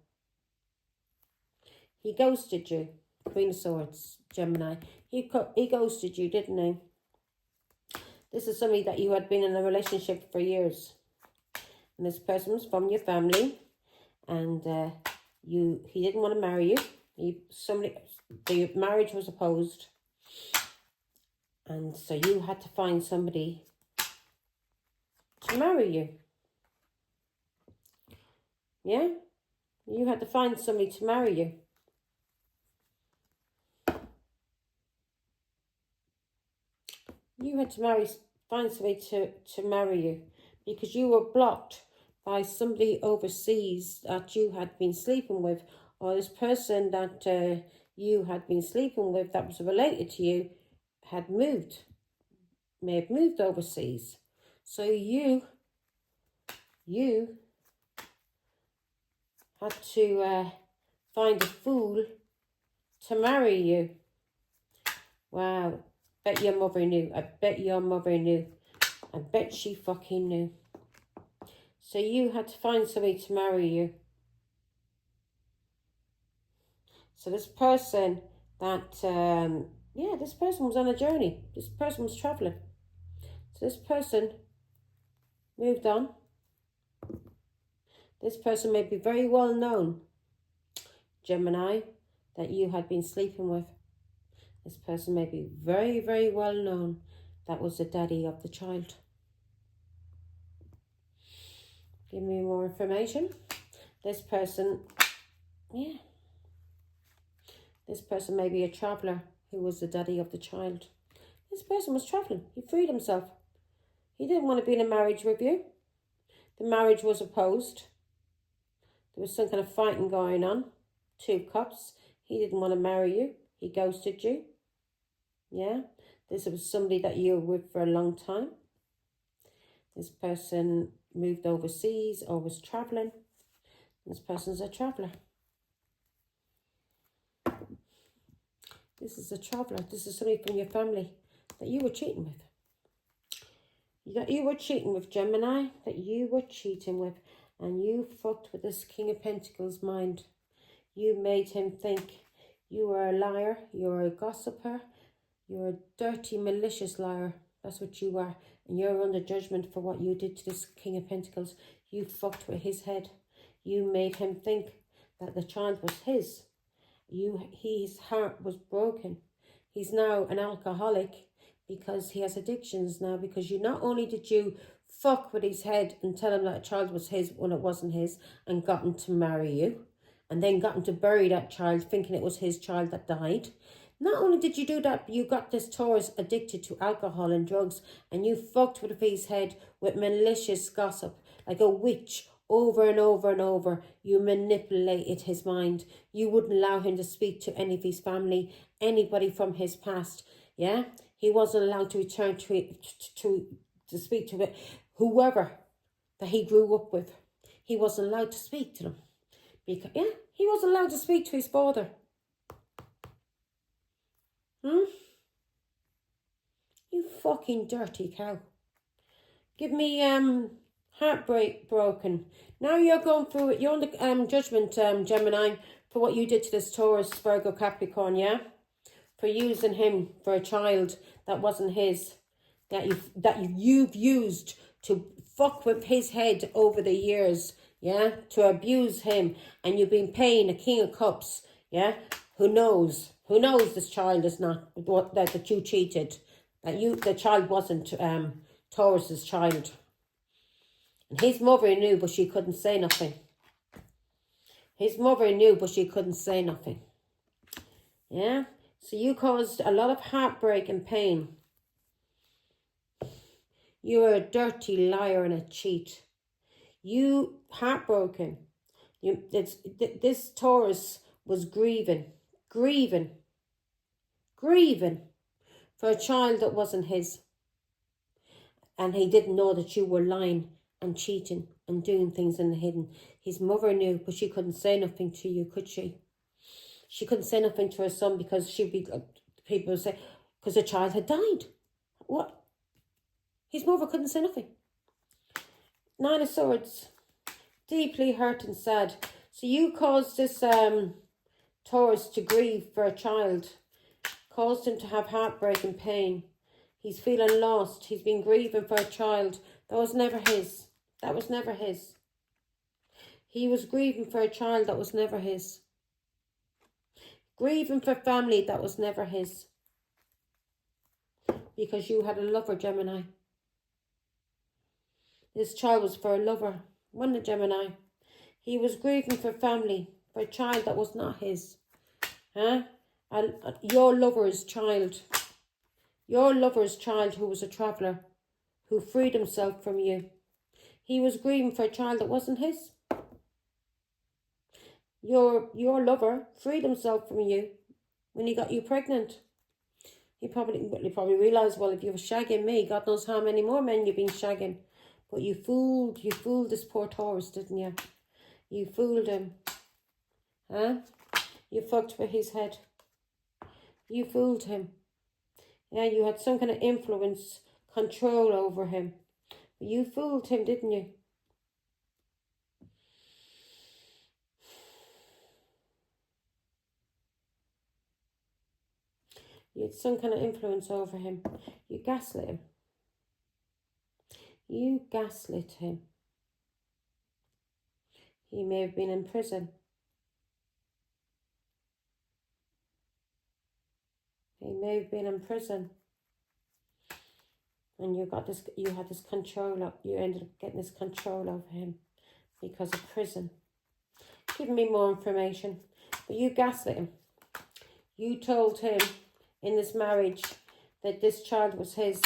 He ghosted you. Queen of Swords, Gemini. He ghosted you, didn't he? This is somebody that you had been in a relationship for years. And this person was from your family. And he didn't want to marry you. The marriage was opposed. And so you had to find somebody to marry you. Yeah? You had to find somebody to marry you. You had to find somebody to marry you because you were blocked by somebody overseas that you had been sleeping with, or this person that you had been sleeping with that was related to you may have moved overseas. So you had to find a fool to marry you. Wow. Bet your mother knew. I bet your mother knew. I bet she fucking knew. So you had to find somebody to marry you. So this person that, this person was on a journey. This person was traveling. So this person moved on. This person may be very well known, Gemini, that you had been sleeping with. This person may be very, very well known. That was the daddy of the child. Give me more information. This person, this person may be a traveller who was the daddy of the child. This person was travelling. He freed himself. He didn't want to be in a marriage with you. The marriage was opposed. There was some kind of fighting going on. 2 cups. He didn't want to marry you. He ghosted you. Yeah. This was somebody that you were with for a long time. This person moved overseas or was travelling. This person's a traveller. This is a traveller. This is somebody from your family that you were cheating with. That you were cheating with, Gemini. That you were cheating with. And you fucked with this King of Pentacles' mind. You made him think you were a liar. You were a gossiper. You're a dirty, malicious liar. That's what you are. And you're under judgment for what you did to this King of Pentacles. You fucked with his head. You made him think that the child was his. His heart was broken. He's now an alcoholic because he has addictions now. Because not only did you fuck with his head and tell him that a child was his when it wasn't his, and got him to marry you, and then got him to bury that child thinking it was his child that died. Not only did you do that, you got this Taurus addicted to alcohol and drugs, and you fucked with his head with malicious gossip, like a witch, over and over and over. You manipulated his mind. You wouldn't allow him to speak to any of his family, anybody from his past. Yeah, he wasn't allowed to return to speak to it. Whoever that he grew up with, he wasn't allowed to speak to them because he wasn't allowed to speak to his father. You fucking dirty cow. Give me heartbreak broken. Now you're going through it. You're on the judgment, Gemini, for what you did to this Taurus, Virgo, Capricorn, yeah? For using him for a child that wasn't his, that you've used to fuck with his head over the years, yeah? To abuse him, and you've been paying a King of Cups, yeah? Who knows? Who knows this child is not that you cheated, the child wasn't Taurus's child. And his mother knew, but she couldn't say nothing. His mother knew, but she couldn't say nothing. Yeah? So you caused a lot of heartbreak and pain. You were a dirty liar and a cheat. You heartbroken. This Taurus was grieving. grieving for a child that wasn't his. And he didn't know that you were lying and cheating and doing things in the hidden. His mother knew, but she couldn't say nothing to you, could she? She couldn't say nothing to her son because she'd be, people would say, because the child had died. What? His mother couldn't say nothing. Nine of Swords, deeply hurt and sad. So you caused this Taurus to grieve for a child, caused him to have heartbreak and pain. He's feeling lost. He's been grieving for a child that was never his. That was never his. He was grieving for a child that was never his. Grieving for family that was never his. Because you had a lover, Gemini. This child was for a lover, wasn't it, Gemini? He was grieving for family, for a child that was not his. Huh? And your lover's child. Your lover's child who was a traveller, who freed himself from you. He was grieving for a child that wasn't his. Your lover freed himself from you when he got you pregnant. You probably realised, well, if you were shagging me, God knows how many more men you've been shagging. But you fooled this poor Taurus, didn't you? You fooled him. Huh? You fucked with his head. You fooled him. Yeah, you had some kind of influence, control over him. But you fooled him, didn't you? You had some kind of influence over him. You gaslit him. You gaslit him. He may have been in prison. He may have been in prison. And you had this control, you ended up getting this control over him because of prison. Give me more information. But you gaslit him. You told him in this marriage that this child was his.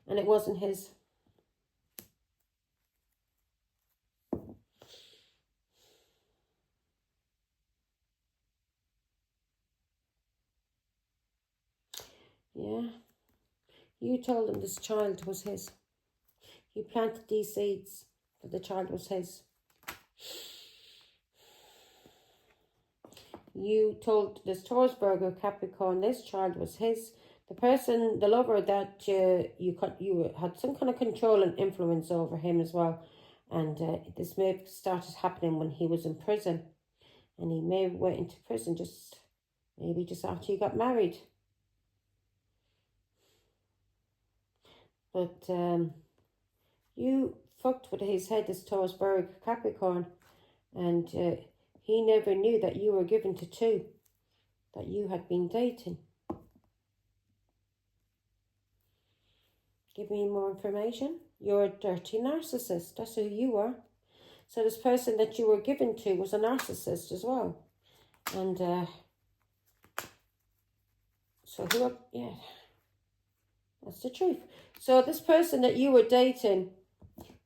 And it wasn't his. Yeah. You told him this child was his. You planted these seeds that the child was his. You told this Taurus, Virgo, Capricorn, this child was his. The person, the lover that you had some kind of control and influence over him as well. And this may have started happening when he was in prison. And he may have went into prison maybe just after you got married. But you fucked with his head, this Taurus, Virgo, Capricorn. And he never knew that you were given to two. That you had been dating. Give me more information. You're a dirty narcissist. That's who you were. So this person that you were given to was a narcissist as well. And yeah, that's the truth. So this person that you were dating,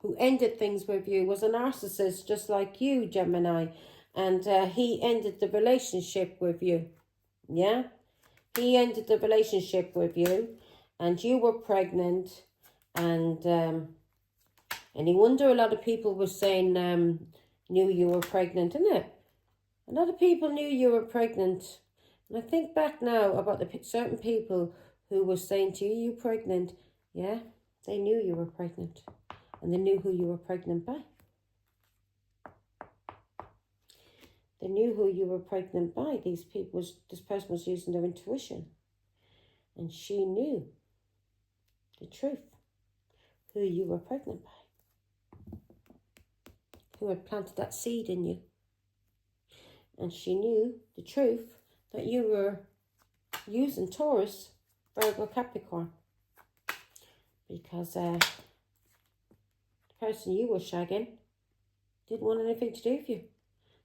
who ended things with you, was a narcissist just like you, Gemini. And he ended the relationship with you. Yeah? He ended the relationship with you. And you were pregnant, and any wonder a lot of people were saying, knew you were pregnant, isn't it? A lot of people knew you were pregnant. And I think back now about the certain people who were saying to you, you pregnant. Yeah, they knew you were pregnant. And they knew who you were pregnant by. They knew who you were pregnant by. This person was using their intuition. And she knew the truth, who you were pregnant by, who had planted that seed in you. And she knew the truth that you were using Taurus, Virgo, Capricorn, because the person you were shagging didn't want anything to do with you.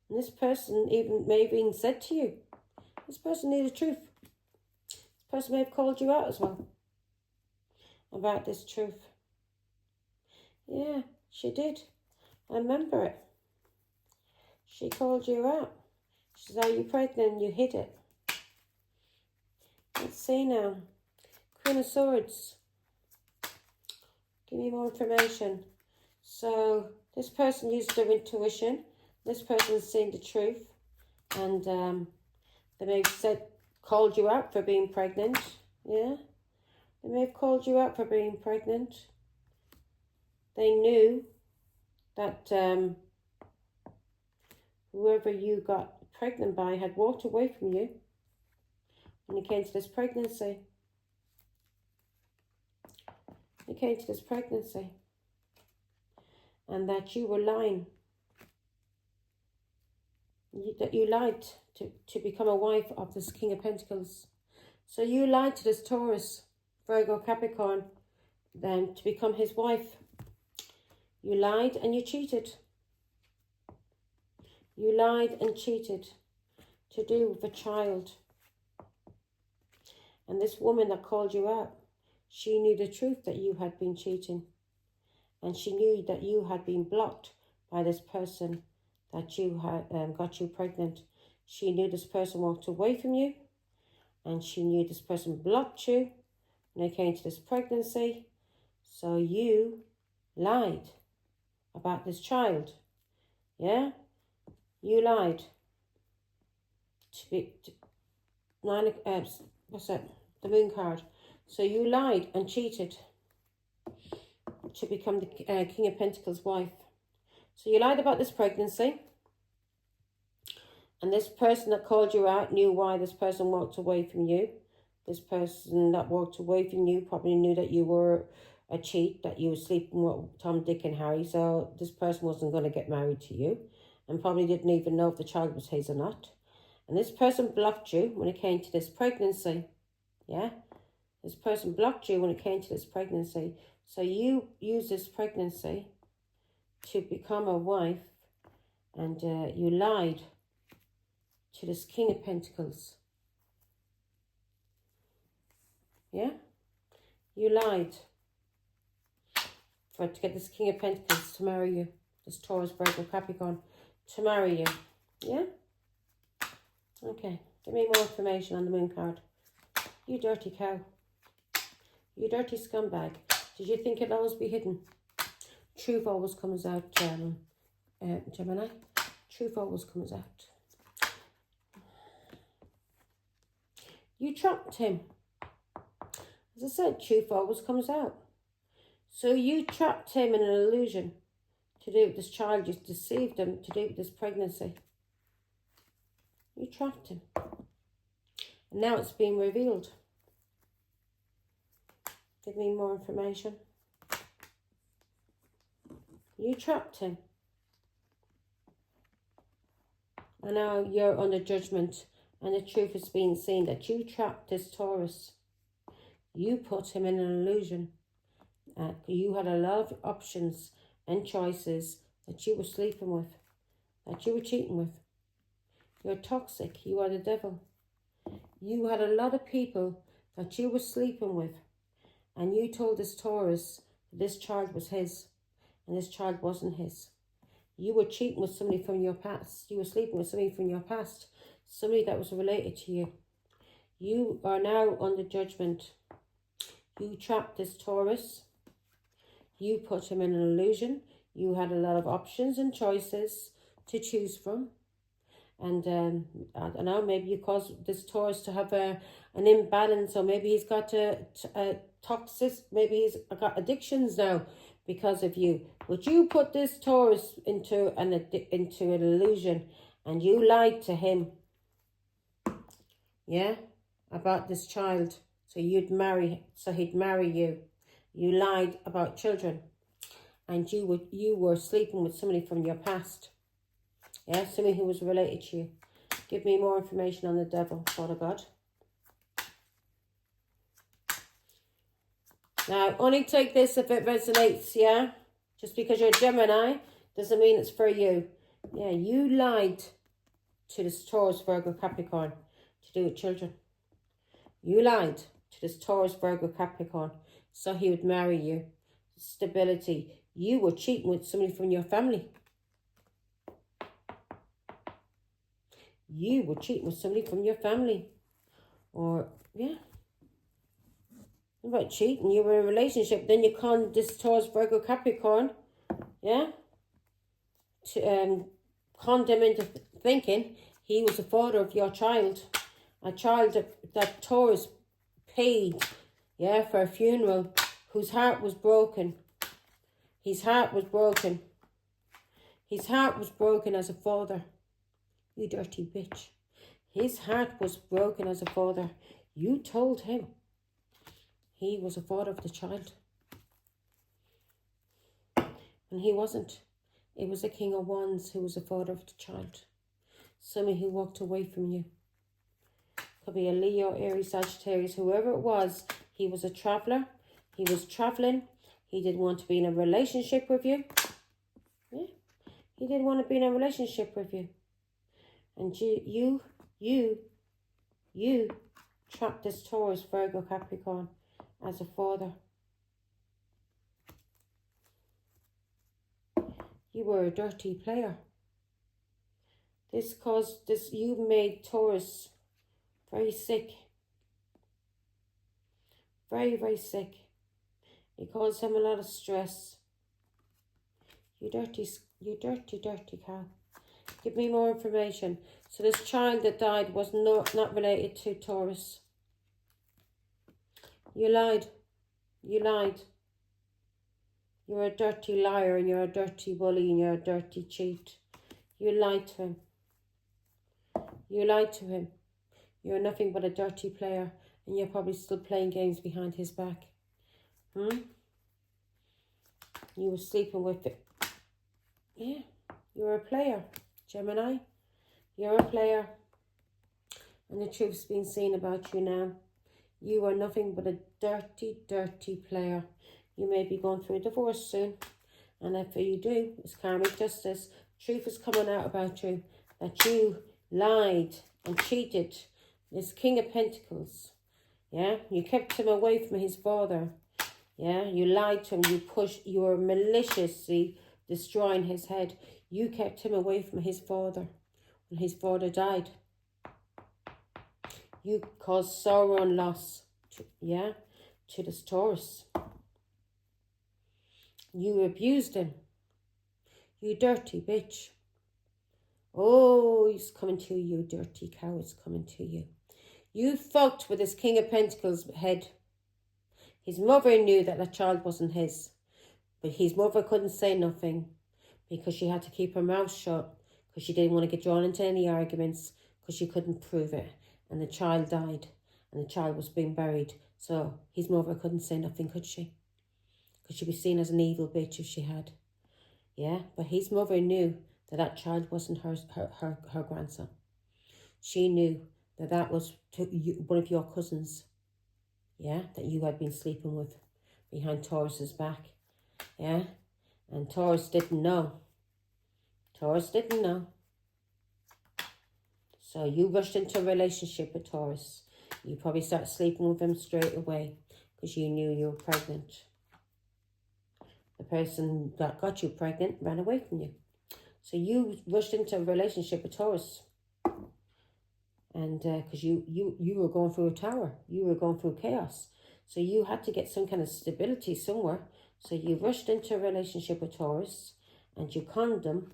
And this person may have even said to you, this person knew the truth. This person may have called you out as well about this truth. Yeah, she did. I remember it. She called you out. She said, are you pregnant? You hid it. see now. Queen of Swords. Give me more information. So this person used their intuition. This person's seen the truth. And they may have called you out for being pregnant. Yeah. They may have called you out for being pregnant. They knew that whoever you got pregnant by had walked away from you when it came to this pregnancy. It came to this pregnancy. And that you were lying. That you lied to become a wife of this King of Pentacles. So you lied to this Taurus, Virgo, Capricorn, then to become his wife. You lied and you cheated. You lied and cheated to do with a child. And this woman that called you out, she knew the truth that you had been cheating. And she knew that you had been blocked by this person that you had got you pregnant. She knew this person walked away from you. And she knew this person blocked you when it came to this pregnancy. So you lied about this child. Yeah? You lied. What's that? The Moon card. So you lied and cheated to become the King of Pentacles wife. So you lied about this pregnancy. And this person that called you out knew why this person walked away from you. This person that walked away from you probably knew that you were a cheat, that you were sleeping with Tom, Dick and Harry. So this person wasn't going to get married to you. And probably didn't even know if the child was his or not. And this person blocked you when it came to this pregnancy. Yeah? This person blocked you when it came to this pregnancy. So you used this pregnancy to become a wife. And you lied to this King of Pentacles. Yeah? You lied to get this King of Pentacles to marry you. This Taurus, Virgo, Capricorn to marry you. Yeah? Okay. Give me more information on the Moon card. You dirty cow. You dirty scumbag. Did you think it'd always be hidden? Truth always comes out, Gemini. Truth always comes out. You trapped him. As I said, truth always comes out. So you trapped him in an illusion to do with this child. You deceived him to do with this pregnancy. You trapped him. And now it's been revealed. Give me more information. You trapped him. And now you're under judgment. And the truth is being seen that you trapped this Taurus. You put him in an illusion. You had a lot of options and choices that you were sleeping with. That you were cheating with. You're toxic. You are the devil. You had a lot of people that you were sleeping with. And you told this Taurus that this child was his. And this child wasn't his. You were cheating with somebody from your past. You were sleeping with somebody from your past. Somebody that was related to you. You are now under judgment. You trapped this Taurus. You put him in an illusion. You had a lot of options and choices to choose from. And I don't know, maybe you caused this Taurus to have an imbalance, or maybe he's got a toxic, maybe he's got addictions now because of you. But you put this Taurus into an illusion, and you lied to him. Yeah, about this child, so he'd marry you. You lied about children, and you were sleeping with somebody from your past. Yeah, somebody who was related to you. Give me more information on the devil, Father God. Now, only take this if it resonates, yeah? Just because you're a Gemini doesn't mean it's for you. Yeah, you lied to this Taurus, Virgo, Capricorn to do with children. You lied to this Taurus, Virgo, Capricorn so he would marry you. Stability. You were cheating with somebody from your family. You were cheating with somebody from your family. Or, yeah. about cheating. You were in a relationship, then you conned this Taurus, Virgo, Capricorn, yeah, to conned him into thinking he was the father of your child, a child that Taurus paid, yeah, for a funeral, whose heart was broken. His heart was broken. His heart was broken as a father. You dirty bitch. His heart was broken as a father. You told him he was a father of the child. And he wasn't. It was the King of Wands who was the father of the child. Somebody who walked away from you. Could be a Leo, Aries, Sagittarius, whoever it was. He was a traveller. He was travelling. He didn't want to be in a relationship with you. Yeah. He didn't want to be in a relationship with you. And you trapped this Taurus, Virgo, Capricorn as a father. You were a dirty player. You made Taurus very sick. Very, very sick. You caused him a lot of stress. You dirty cow. Give me more information. So this child that died was not related to Taurus. You lied. You lied. You're a dirty liar, and you're a dirty bully, and you're a dirty cheat. You lied to him. You lied to him. You're nothing but a dirty player, and you're probably still playing games behind his back. You were sleeping with it. Yeah, you're a player, Gemini. You're a player. And the truth's been seen about you now. You are nothing but a dirty, dirty player. You may be going through a divorce soon. And if you do, it's karmic justice. Truth is coming out about you. That you lied and cheated. This King of Pentacles. Yeah, you kept him away from his father. Yeah, you lied to him. You were maliciously destroying his head. You kept him away from his father when his father died. You caused sorrow and loss, to this Taurus. You abused him. You dirty bitch. Oh, he's coming to you, dirty cow. It's coming to you. You fucked with this King of Pentacles head. His mother knew that the child wasn't his. But his mother couldn't say nothing because she had to keep her mouth shut because she didn't want to get drawn into any arguments because she couldn't prove it. And the child died and the child was being buried. So his mother couldn't say nothing, could she? Because she'd be seen as an evil bitch if she had. Yeah, but his mother knew that that child wasn't her grandson. She knew that that was one of your cousins. Yeah, that you had been sleeping with behind Taurus's back. Yeah, and Taurus didn't know. Taurus didn't know. So you rushed into a relationship with Taurus. You probably started sleeping with him straight away because you knew you were pregnant. The person that got you pregnant ran away from you. So you rushed into a relationship with Taurus. And because you were going through a tower. You were going through chaos. So you had to get some kind of stability somewhere. So you rushed into a relationship with Taurus. And you conned him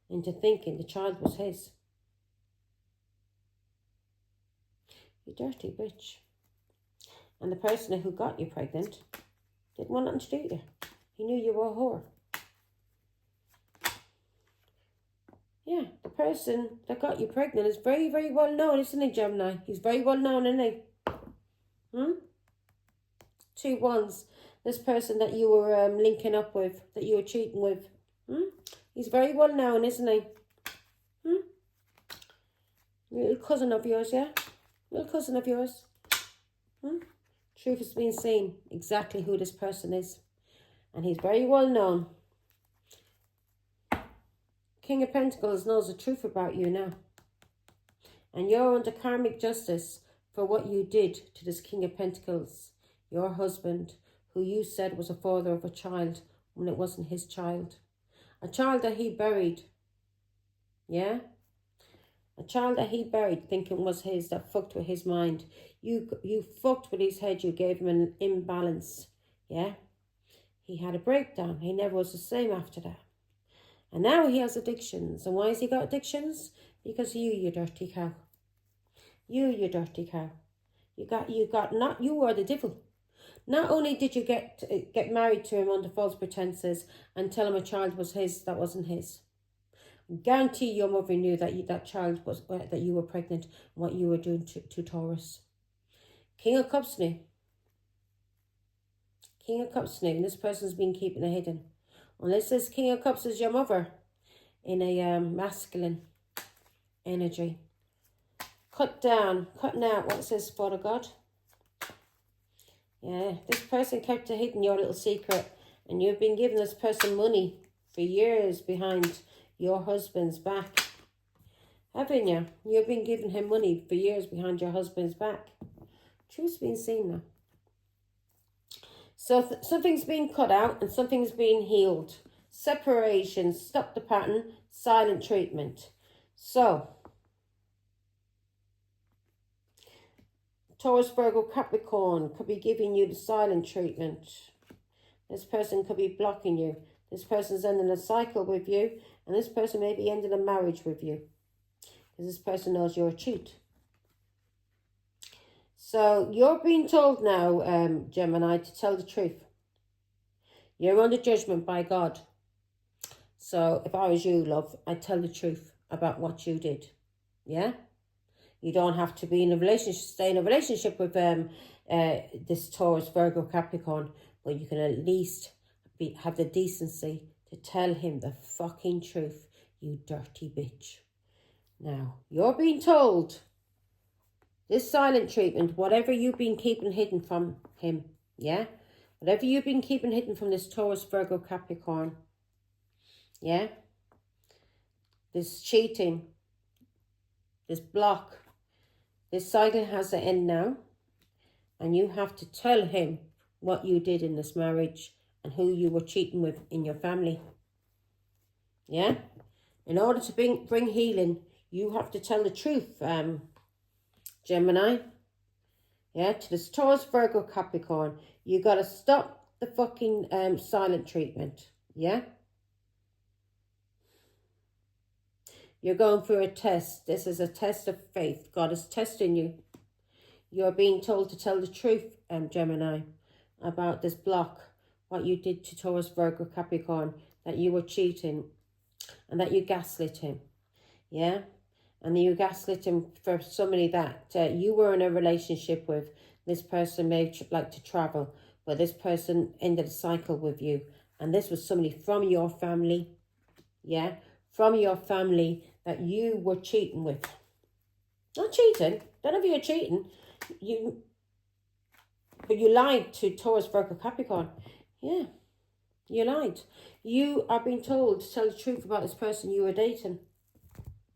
into thinking the child was his. You dirty bitch. And the person who got you pregnant didn't want nothing to do with you. He knew you were a whore. Yeah, the person that got you pregnant is very, very well known, isn't he, Gemini? He's very well known, isn't he? 2 ones. This person that you were linking up with, that you were cheating with. He's very well known, isn't he? Little cousin of yours, yeah? Little cousin of yours. Truth has been seen. Exactly who this person is. And he's very well known. King of Pentacles knows the truth about you now. And you're under karmic justice for what you did to this King of Pentacles. Your husband, who you said was a father of a child when it wasn't his child. A child that he buried. Yeah? A child that he buried thinking was his, that fucked with his mind. You fucked with his head. You gave him an imbalance. Yeah? He had a breakdown. He never was the same after that. And now he has addictions. And why has he got addictions? Because you dirty cow. You dirty cow. You were the devil. Not only did you get married to him under false pretenses and tell him a child was his that wasn't his. I guarantee your mother knew that child was that you were pregnant and what you were doing to Taurus. King of Cups knew. King of Cups knew, and this person's been keeping it hidden. Unless this King of Cups is your mother in a masculine energy. Cutting out what it says, Father God. Yeah, this person kept it hidden, your little secret, and you've been giving this person money for years behind your husband's back. Haven't you? You've been giving him money for years behind your husband's back. Truth's been seen now. So something's been cut out and something's been healed. Separation, stop the pattern, silent treatment. So, Taurus, Virgo, Capricorn could be giving you the silent treatment. This person could be blocking you. This person's ending a cycle with you. And this person may be ending a marriage with you. Because this person knows you're a cheat. So you're being told now, Gemini, to tell the truth. You're under judgment by God. So if I was you, love, I'd tell the truth about what you did. Yeah? You don't have to be in a relationship, stay in a relationship with this Taurus, Virgo, Capricorn, but you can at least have the decency to tell him the fucking truth, you dirty bitch. Now, you're being told this silent treatment, whatever you've been keeping hidden from him, yeah? Whatever you've been keeping hidden from this Taurus, Virgo, Capricorn, yeah? This cheating, this block, this cycle has to end now. And you have to tell him what you did in this marriage and who you were cheating with in your family. Yeah? In order to bring healing, you have to tell the truth, Gemini. Yeah, to this Taurus, Virgo, Capricorn. You got to stop the fucking silent treatment. Yeah? You're going through a test. This is a test of faith. God is testing you. You're being told to tell the truth, Gemini, about this block, what you did to Taurus, Virgo, Capricorn, that you were cheating and that you gaslit him. Yeah? And you gaslit him for somebody that you were in a relationship with. This person may like to travel, but this person ended a cycle with you. And this was somebody from your family. Yeah? From your family that you were cheating with. Not cheating. None of you are cheating. But you lied to Taurus, Virgo, Capricorn. Yeah. You lied. You are being told to tell the truth about this person you were dating.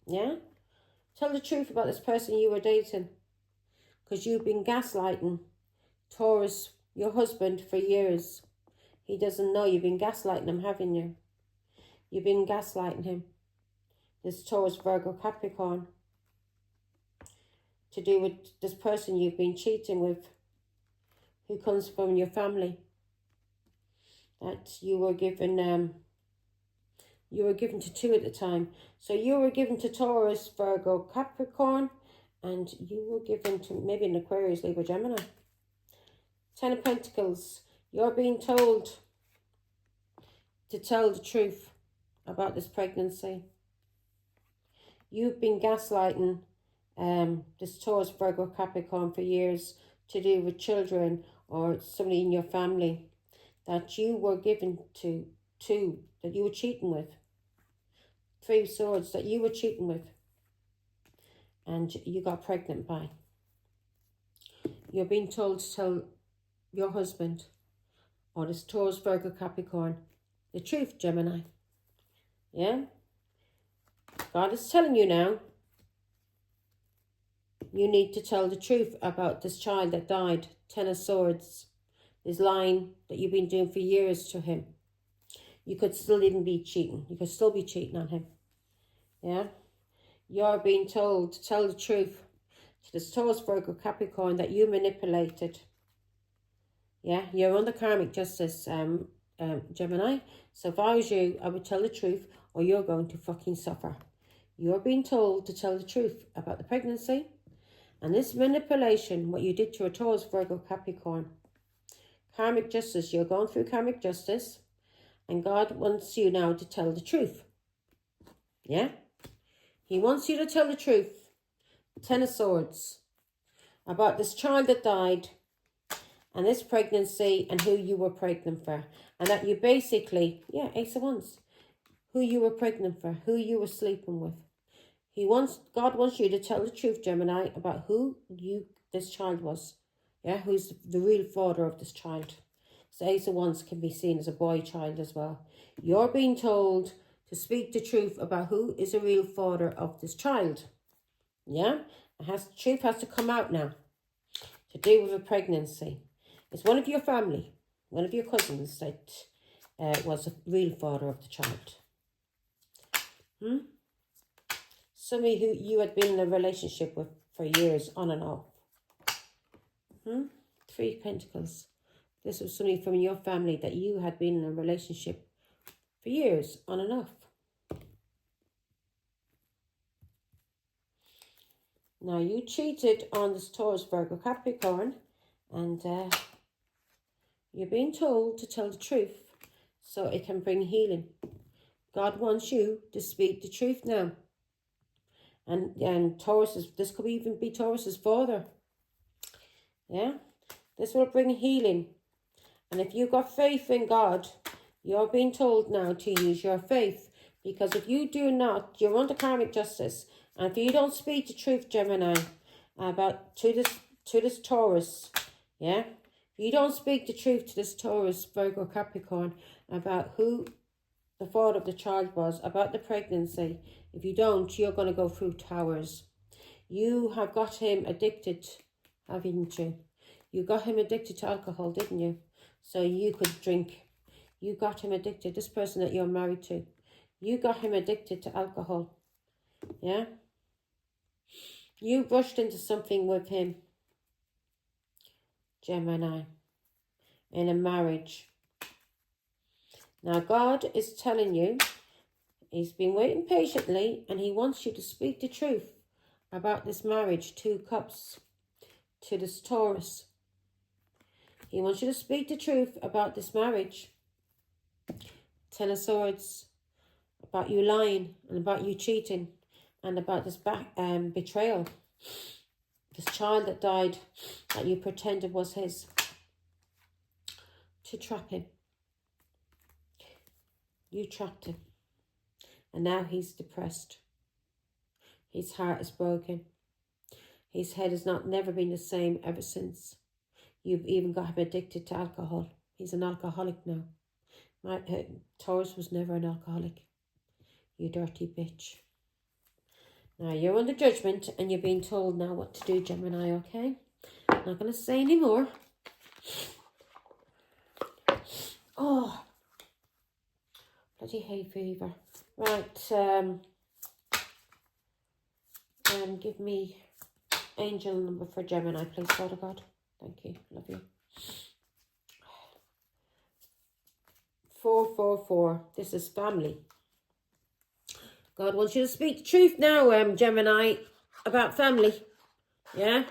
Yeah? Tell the truth about this person you were dating. Because you've been gaslighting Taurus, your husband, for years. He doesn't know you've been gaslighting him, haven't you? You've been gaslighting him. This Taurus, Virgo, Capricorn. To do with this person you've been cheating with. Who comes from your family. That you were given to two at the time. So you were given to Taurus, Virgo, Capricorn. And you were given to maybe an Aquarius, Libra, Gemini. 10 of Pentacles. You're being told to tell the truth about this pregnancy. You've been gaslighting this Taurus, Virgo, Capricorn for years to do with children or somebody in your family that you were given to two that you were cheating with. 3 of Swords that you were cheating with. And you got pregnant by. You're being told to tell your husband or this Taurus, Virgo, Capricorn the truth, Gemini. Yeah? God is telling you now, you need to tell the truth about this child that died. 10 of Swords. This lying that you've been doing for years to him. You could still even be cheating. You could still be cheating on him. Yeah? You're being told to tell the truth. to this Taurus, Virgo, Capricorn that you manipulated. Yeah, you're under karmic justice, Gemini. So if I was you, I would tell the truth or you're going to fucking suffer. You're being told to tell the truth about the pregnancy and this manipulation, what you did to a Taurus, Virgo, Capricorn. Karmic justice, you're going through karmic justice and God wants you now to tell the truth. Yeah? He wants you to tell the truth. 10 of Swords. About this child that died and this pregnancy and who you were pregnant for. And that you basically, yeah, Ace of Wands. Who you were pregnant for, who you were sleeping with. God wants you to tell the truth, Gemini, about who this child was. Yeah, who's the real father of this child. So Ace of Wands can be seen as a boy child as well. You're being told to speak the truth about who is the real father of this child. Yeah, truth has to come out now to do with a pregnancy. It's one of your family, one of your cousins that was the real father of the child. Somebody who you had been in a relationship with for years, on and off. 3 of Pentacles. This was somebody from your family that you had been in a relationship for years, on and off. Now, you cheated on this Taurus, Virgo, Capricorn, and you're being told to tell the truth so it can bring healing. God wants you to speak the truth now. And Taurus, this could even be Taurus's father. Yeah? This will bring healing. And if you've got faith in God, you're being told now to use your faith. Because if you do not, you're under karmic justice. And if you don't speak the truth, Gemini, to this Taurus, yeah? If you don't speak the truth to this Taurus, Virgo, Capricorn, about who the father of the child was, about the pregnancy, if you don't, you're going to go through towers. You have got him addicted, haven't you? You got him addicted to alcohol, didn't you? So you could drink. You got him addicted. This person that you're married to, you got him addicted to alcohol. Yeah? You rushed into something with him, Gemini, in a marriage. Now, God is telling you, he's been waiting patiently and he wants you to speak the truth about this marriage. 2 Cups to this Taurus. He wants you to speak the truth about this marriage. 10 of Swords. About you lying and about you cheating and about this betrayal. This child that died that you pretended was his. To trap him. You trapped him. And now he's depressed. His heart is broken. His head has never been the same ever since. You've even got him addicted to alcohol. He's an alcoholic now. Taurus was never an alcoholic. You dirty bitch. Now you're under judgment and you're being told now what to do, Gemini, okay? I'm not going to say any more. Oh, bloody hay fever. Right, give me angel number for Gemini, please, Father God. Thank you, love you. 444, this is family. God wants you to speak the truth now, Gemini, about family. Yeah?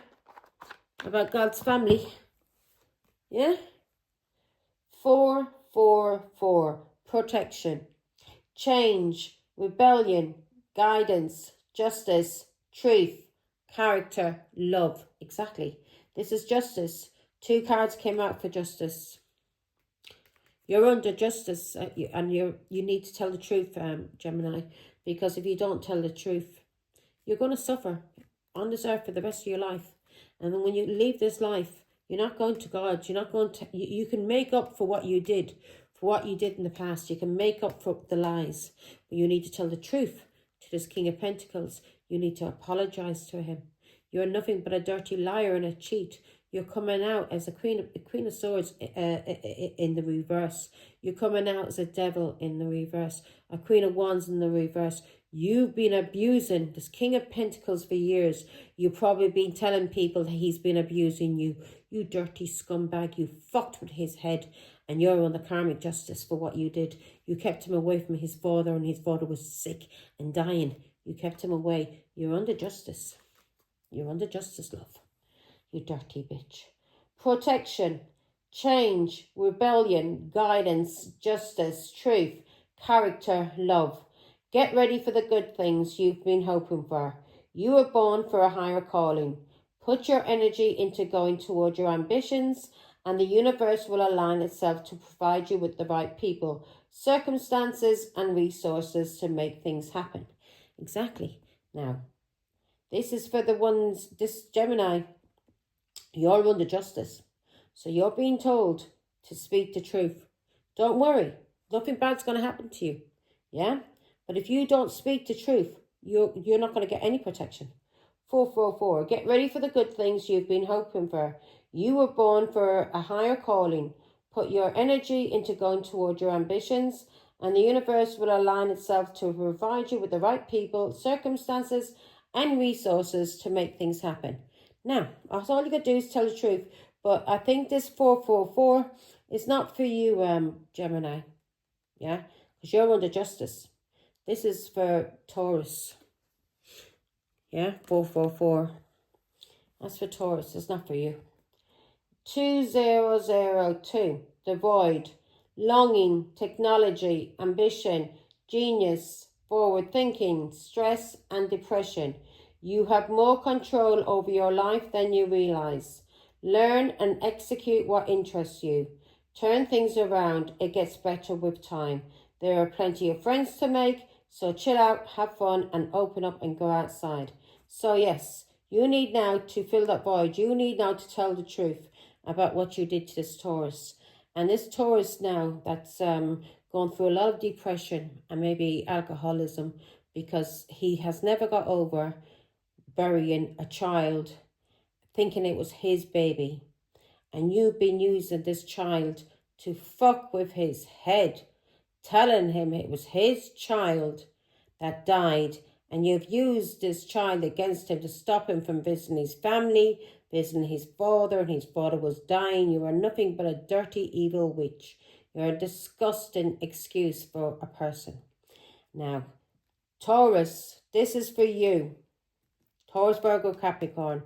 About God's family. Yeah? 444, protection, change, rebellion, guidance, justice, truth, character, love. Exactly. This is justice. 2 cards came out for justice. You're under justice and you need to tell the truth, Gemini, because if you don't tell the truth, you're going to suffer on this earth for the rest of your life. And then when you leave this life, you're not going to God. You're not going to. You can make up for what you did, in the past. You can make up for the lies, but you need to tell the truth to this King of Pentacles. You need to apologize to him. You're nothing but a dirty liar and a cheat. You're coming out as a queen of swords in the reverse. You're coming out as a devil in the reverse. A queen of wands in the reverse. You've been abusing this King of Pentacles for years. You've probably been telling people that he's been abusing you. You dirty scumbag. You fucked with his head and you're on the karmic justice for what you did. You kept him away from his father and his father was sick and dying. You kept him away. You're under justice. You're under justice, love. You dirty bitch. Protection, change, rebellion, guidance, justice, truth, character, love. Get ready for the good things you've been hoping for. You were born for a higher calling. Put your energy into going toward your ambitions, and the universe will align itself to provide you with the right people, circumstances, and resources to make things happen. Exactly. Now, this is for the ones, this Gemini, you're under justice. So you're being told to speak the truth. Don't worry. Nothing bad's going to happen to you. Yeah? But if you don't speak the truth, you're not going to get any protection. 444. Get ready for the good things you've been hoping for. You were born for a higher calling. Put your energy into going toward your ambitions, and the universe will align itself to provide you with the right people, circumstances, and resources to make things happen. Now, all you got to do is tell the truth. But I think this 444 is not for you, Gemini. Yeah? Because you're under justice. This is for Taurus. Yeah? 444. That's for Taurus. It's not for you. 2002. The void. Longing, technology, ambition, genius, forward thinking, stress, and depression. You have more control over your life than you realize. Learn and execute what interests you. Turn things around. It gets better with time. There are plenty of friends to make, so chill out, have fun, and open up and go outside. So yes, you need now to fill that void. You need now to tell the truth about what you did to this Taurus. And this Taurus now that's gone through a lot of depression and maybe alcoholism because he has never got over burying a child thinking it was his baby, and you've been using this child to fuck with his head, telling him it was his child that died, and you've used this child against him to stop him from visiting his family, visiting his father, and his father was dying. You are nothing but a dirty, evil witch. You're a disgusting excuse for a person. Now, Taurus, this is for you. Taurus, Virgo, Capricorn.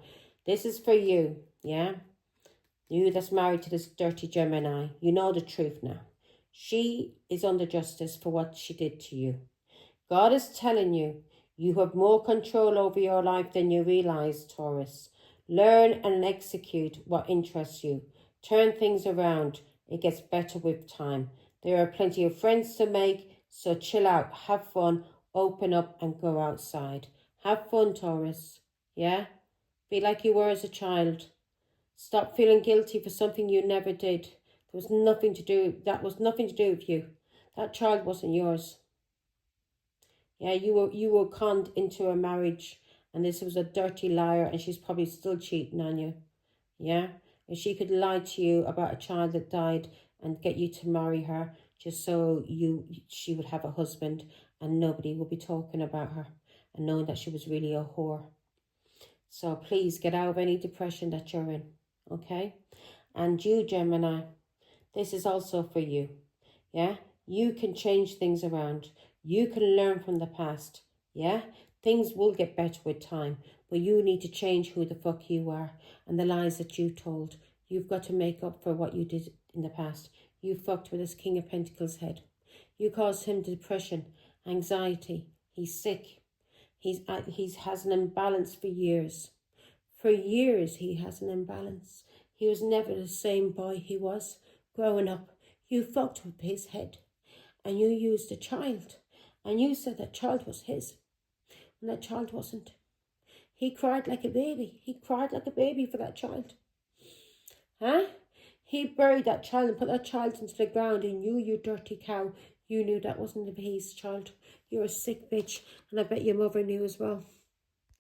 This is for you, yeah? You that's married to this dirty Gemini. You know the truth now. She is under justice for what she did to you. God is telling you, you have more control over your life than you realize, Taurus. Learn and execute what interests you. Turn things around. It gets better with time. There are plenty of friends to make, so chill out, have fun, open up and go outside. Have fun, Taurus, yeah? Be like you were as a child. Stop feeling guilty for something you never did. That was nothing to do with you. That child wasn't yours. Yeah, you were conned into a marriage, and this was a dirty liar, and she's probably still cheating on you. Yeah? If she could lie to you about a child that died and get you to marry her just so she would have a husband and nobody would be talking about her and knowing that she was really a whore. So please get out of any depression that you're in, okay? And you, Gemini, this is also for you, yeah? You can change things around. You can learn from the past, yeah? Things will get better with time, but you need to change who the fuck you are and the lies that you told. You've got to make up for what you did in the past. You fucked with this King of Pentacles head. You caused him depression, anxiety. He's sick. He has an imbalance for years. For years he has an imbalance. He was never the same boy he was growing up. You fucked with his head and you used a child and you said that child was his and that child wasn't. He cried like a baby. He cried like a baby for that child. Huh? He buried that child and put that child into the ground, and you dirty cow, you knew that wasn't his child. You're a sick bitch, and I bet your mother knew as well.